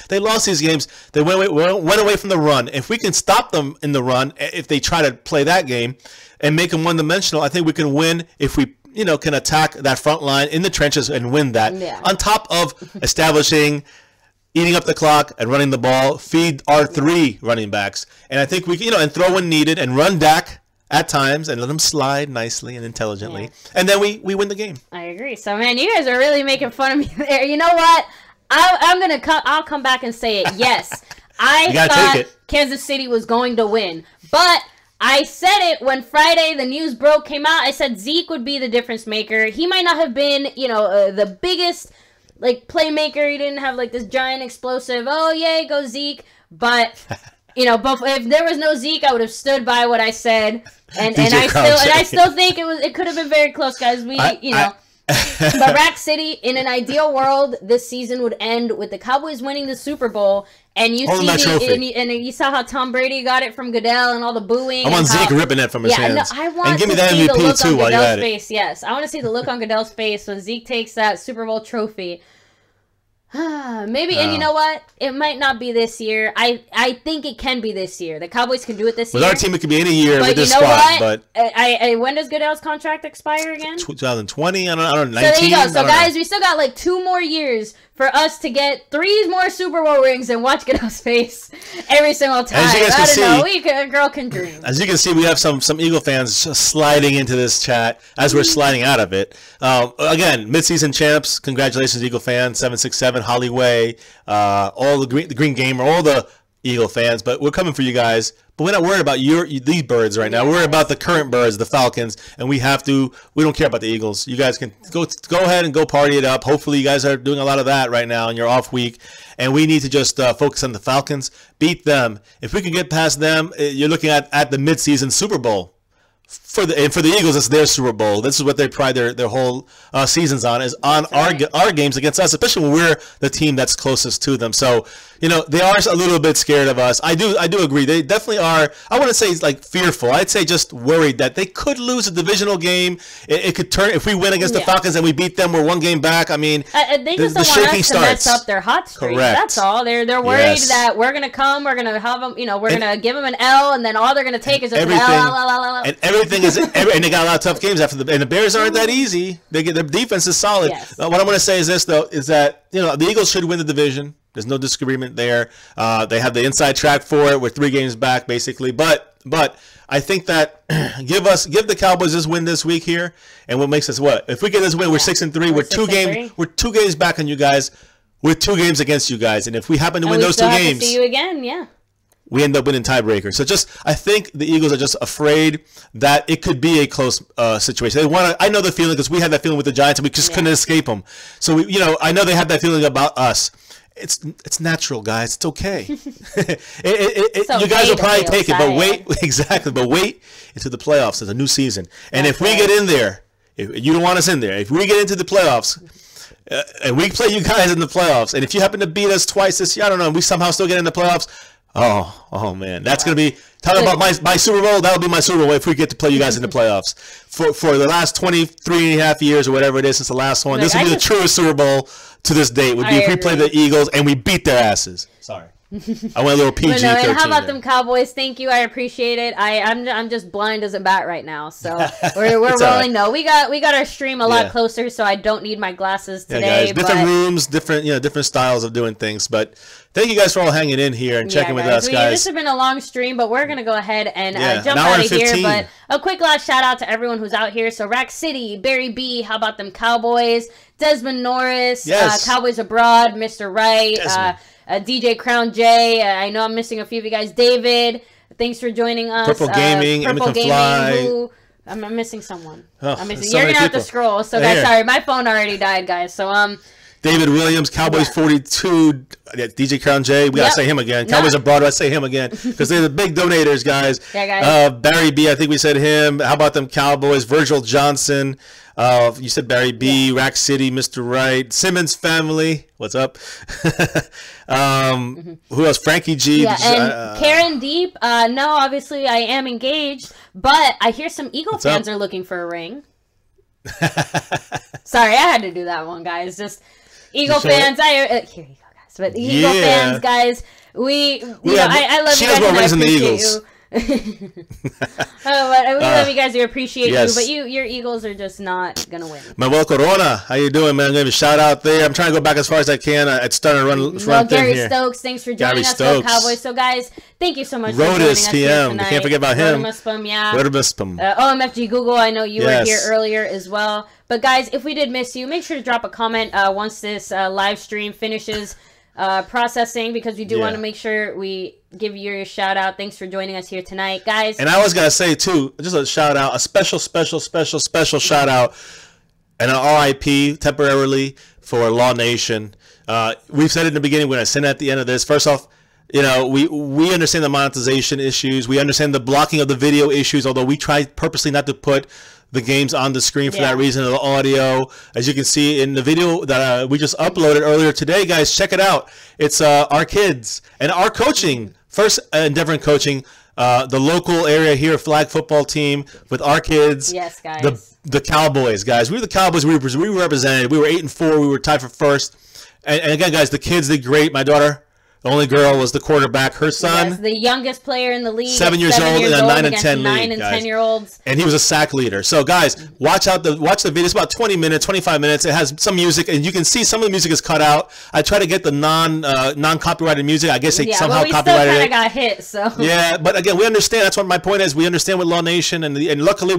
They lost these games. They went away from the run. If we can stop them in the run, if they try to play that game and make them one-dimensional, I think we can win if we can attack that front line in the trenches and win that. Yeah. On top of establishing, eating up the clock and running the ball, feed our 3 running backs. And I think we can, and throw when needed and run Dak at times and let him slide nicely and intelligently. Yeah. And then we win the game. I agree. So, man, you guys are really making fun of me there. You know what? I'll come back and say it. Yes. I thought Kansas City was going to win. But I said it when Friday the news came out. I said Zeke would be the difference maker. He might not have been, the biggest playmaker. He didn't have this giant explosive. Oh yay, go Zeke! But but if there was no Zeke, I would have stood by what I said. And I still think it could have been very close, guys. But Rack City, in an ideal world, this season would end with the Cowboys winning the Super Bowl, and you saw how Tom Brady got it from Goodell and all the booing. I want Zeke ripping it from his hands. I want to see the look on Goodell's face. Yes, I want to see the look on Goodell's face when Zeke takes that Super Bowl trophy. Maybe, and you know what? It might not be this year. I think it can be this year. The Cowboys can do it this year. With our team, it could be any year with this squad. But when does Goodell's contract expire again? 2020. I don't know. 19. So there you go. So guys, we still got 2 more years for us to get 3 more Super Bowl rings and watch Goodell's face every single time. As you guys can see, a girl can dream. As you can see, we have some Eagle fans just sliding into this chat as we're sliding out of it. Again, midseason champs. Congratulations, Eagle fans. 767 Hollyway, all the Green Gamer, all the Eagle fans. But we're coming for you guys. But we're not worried about these birds right now. We're worried about the current birds, the Falcons, and we don't care about the Eagles. You guys can go ahead and go party it up. Hopefully you guys are doing a lot of that right now in your off week. And we need to just focus on the Falcons, beat them. If we can get past them, you're looking at the midseason Super Bowl. For the Eagles, it's their Super Bowl. This is what they pride their whole seasons on, is on our games against us, especially when we're the team that's closest to them. So, they are a little bit scared of us. I do agree. They definitely are. I wouldn't say fearful. I'd say just worried that they could lose a divisional game. It could turn if we win against the Falcons and we beat them. We're 1 game back. I mean, they just don't want us to mess up their hot streak. Correct. That's all. They're worried that we're gonna come. We're gonna have them. We're gonna give them an L, and then all they're gonna take is just everything. L. And everything is, and they got a lot of tough games after and the Bears aren't that easy. Their defense is solid. Yes. What I'm going to say is this though, is that the Eagles should win the division. There's no disagreement there. They have the inside track for it. We're 3 games back basically, but I think that give the Cowboys this win this week here, and what makes us what? If we get this win, we're 6-3. We're 2 games back on you guys. We're 2 games against you guys, and if we happen to win those 2 games, see you again. Yeah. We end up winning tiebreaker. So I think the Eagles are just afraid that it could be a close situation. I know the feeling because we had that feeling with the Giants and we just couldn't escape them. So I know they have that feeling about us. It's natural, guys. It's okay. You guys will probably take it, but wait But wait until the playoffs. It's a new season, and if we get in there, if you don't want us in there, if we get into the playoffs. And we play you guys in the playoffs, and if you happen to beat us twice this year, I don't know, and we somehow still get in the playoffs. Oh man, that's gonna be talking about my Super Bowl. That'll be my Super Bowl if we get to play you guys in the playoffs for the last 23 and a half years or whatever it is since the last one. This will be the truest Super Bowl to this date. Would be if we play the Eagles and we beat their asses. Sorry. I went a little PG-13. How about them Cowboys? Thank you. I appreciate it. I'm just blind as a bat right now, so we're rolling. Right. No, we got our stream a lot closer, so I don't need my glasses today. Guys, different rooms, different styles of doing things, but thank you guys for all hanging in here and checking with us, guys. This has been a long stream, but we're gonna go ahead and jump out of here. But a quick last shout out to everyone who's out here. So Rack City, Barry B, how about them Cowboys? Desmond Norris, Cowboys Abroad, Mr. Wright. DJ Crown J. I know I'm missing a few of you guys. David, thanks for joining us. Purple Gaming, Purple Gaming, Gaming. I'm missing someone. Oh, I'm missing. so You're gonna have people. to scroll. So guys, sorry, my phone already died, guys. So David Williams, Cowboys 42, DJ Crown J. We gotta say him again. Cowboys abroad, I say him again because they're the big donators, guys. Yeah, guys. Barry B, I think we said him. How about them Cowboys? Virgil Johnson. You said Barry B, Rack City, Mr. Wright, Simmons family. What's up? Who else? Frankie G. Yeah, and Karen Deep. No, obviously I am engaged, but I hear some Eagle fans are looking for a ring. Sorry, I had to do that one, guys. Just Eagle fans. Here you go, guys. But Eagle fans, guys. I love you guys and I appreciate you. But we love you guys. We appreciate you, but your Eagles are just not gonna win. Manuel Corona, how you doing, man? I'm giving a shout out there. I'm trying to go back as far as I can. It's starting to run Gary here. Stokes, thanks for joining us, Cowboys. So guys, thank you so much for joining us PM. here tonight. We can't forget about him. Rodimuspum. OMFG Google, I know you were here earlier as well. But guys, if we did miss you, make sure to drop a comment once this live stream finishes processing, because we do want to make sure we give you your shout out. Thanks for joining us here tonight, guys. And I was gonna say too, just a shout out, a special shout out, and an RIP temporarily for Law Nation. We've said it in the beginning, we're gonna send it at the end of this. First off, you know, we understand the monetization issues, we understand the blocking of the video issues, although we try purposely not to put the games on the screen for that reason, of the audio. As you can see in the video that we just uploaded earlier today, guys, check it out. It's our kids and our coaching, first endeavor in coaching, the local area here flag football team with our kids. Yes, guys. The Cowboys, guys. We were the Cowboys. We were represented. We were 8-4. We were tied for first. And again, guys, the kids did great. My daughter, the only girl, was the quarterback. Her son, the youngest player in the league, 7 years old, in a 9 and 10 league, 9 and 10-year-olds, and he was a sack leader. So guys, watch the video. It's about 20 minutes, 25 minutes. It has some music, and you can see some of the music is cut out. I try to get the non copyrighted music. I guess they somehow copyrighted it. Got hit. So yeah, but again, we understand. That's what my point is. We understand with Law Nation, and luckily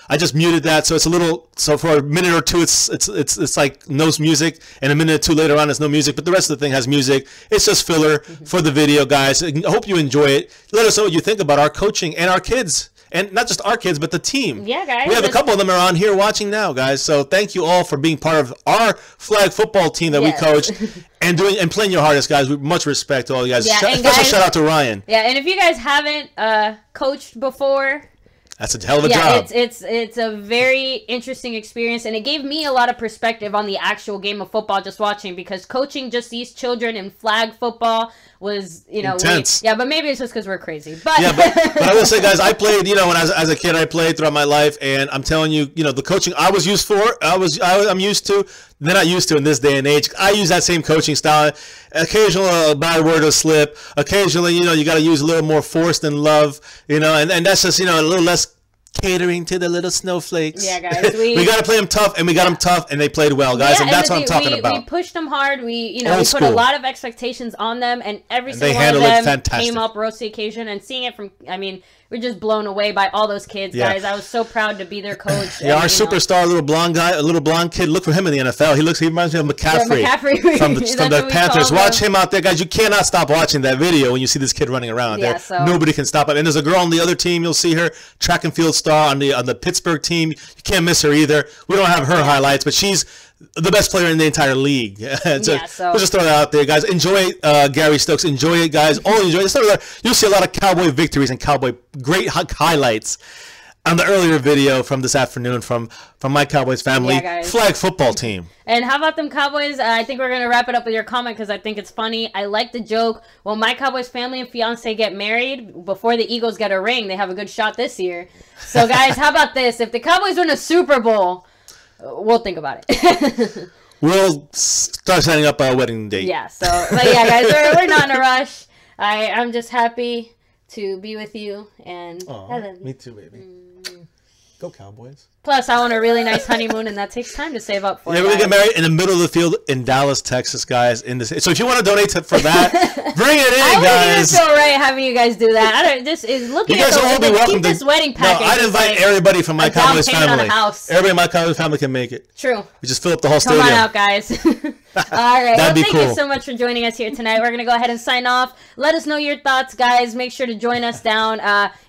I just muted that, so it's a little. So for a minute or two, it's like no music, and a minute or two later on, it's no music. But the rest of the thing has music. It's just filler for the video, guys. I hope you enjoy it. Let us know what you think about our coaching and our kids, and not just our kids, but the team. Yeah, guys. We have a couple of them are on here watching now, guys. So thank you all for being part of our flag football team that we coach and playing your hardest, guys. With much respect to all you guys. Special shout out to Ryan. Yeah, and if you guys haven't coached before, that's a hell of a job. It's a very interesting experience, and it gave me a lot of perspective on the actual game of football just watching, because coaching just these children in flag football was, intense. But maybe it's just because we're crazy. But but I will say, guys, I played, when I was as a kid, I played throughout my life, and I'm telling you, the coaching I was used for, I'm used to, they're not used to in this day and age. I use that same coaching style. Occasionally a bad word will slip. Occasionally, you got to use a little more force than love, and that's just, a little less catering to the little snowflakes. Yeah, guys. We got to play them tough, and we got them tough, and they played well, guys, and that's what I'm talking about. We pushed them hard. We put a lot of expectations on them, and every single one of them came up, rose to the occasion, and seeing it from, we're just blown away by all those kids, guys. I was so proud to be their coach. Yeah, our superstar, little blonde guy, a little blonde kid. Look for him in the NFL. He reminds me of McCaffrey, from the Panthers. Watch him out there, guys. You cannot stop watching that video when you see this kid running around. Yeah, so nobody can stop him. And there's a girl on the other team. You'll see her, track and field star on the Pittsburgh team. You can't miss her either. We don't have her highlights, but she's the best player in the entire league. We'll just throw that out there, guys. Enjoy Gary Stokes. Enjoy it, guys. All enjoy it. You'll see a lot of Cowboy victories and Cowboy great highlights on the earlier video from this afternoon from my Cowboys family flag football team. And how about them Cowboys? I think we're going to wrap it up with your comment because I think it's funny. I like the joke. Well, my Cowboys family and fiance get married before the Eagles get a ring. They have a good shot this year. So, guys, how about this? If the Cowboys win a Super Bowl, we'll think about it. We'll start setting up a wedding date. Yeah, but yeah, guys, we're not in a rush. I'm just happy to be with you, and I love you. Me too, baby. Go Cowboys. Plus, I want a really nice honeymoon, and that takes time to save up for. Yeah, we're going to get married in the middle of the field in Dallas, Texas, guys. So if you want to donate for that, bring it in, guys. I wouldn't feel right having you guys do that. I don't. This is looking you guys at will all be welcome keep this wedding package. No, I'd invite everybody from my Cowboys family. Everybody in my Cowboys family can make it. True. We just fill up the whole stadium. Come on out, guys. All right. That'd be thank you so much for joining us here tonight. We're going to go ahead and sign off. Let us know your thoughts, guys. Make sure to join us down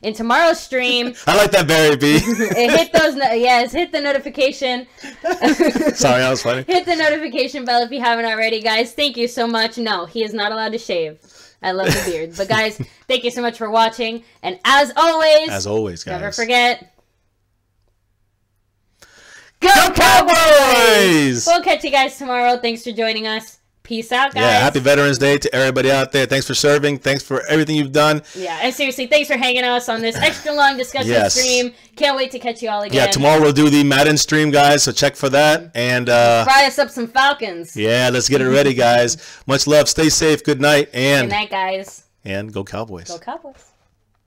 in tomorrow's stream. I like that, Barry B. Hit those, hit the notification. Sorry, that was funny. Hit the notification bell if you haven't already, guys. Thank you so much. No, he is not allowed to shave. I love the beard. But, guys, thank you so much for watching. And as always, guys, never forget. Go Cowboys! We'll catch you guys tomorrow. Thanks for joining us. Peace out, guys. Yeah, happy Veterans Day to everybody out there. Thanks for serving. Thanks for everything you've done. Yeah, and seriously, thanks for hanging out on this extra long discussion stream. Can't wait to catch you all again. Yeah, tomorrow we'll do the Madden stream, guys, so check for that. And fry us up some Falcons. Yeah, let's get it ready, guys. Much love. Stay safe. Good night. And good night, guys. And go Cowboys. Go Cowboys.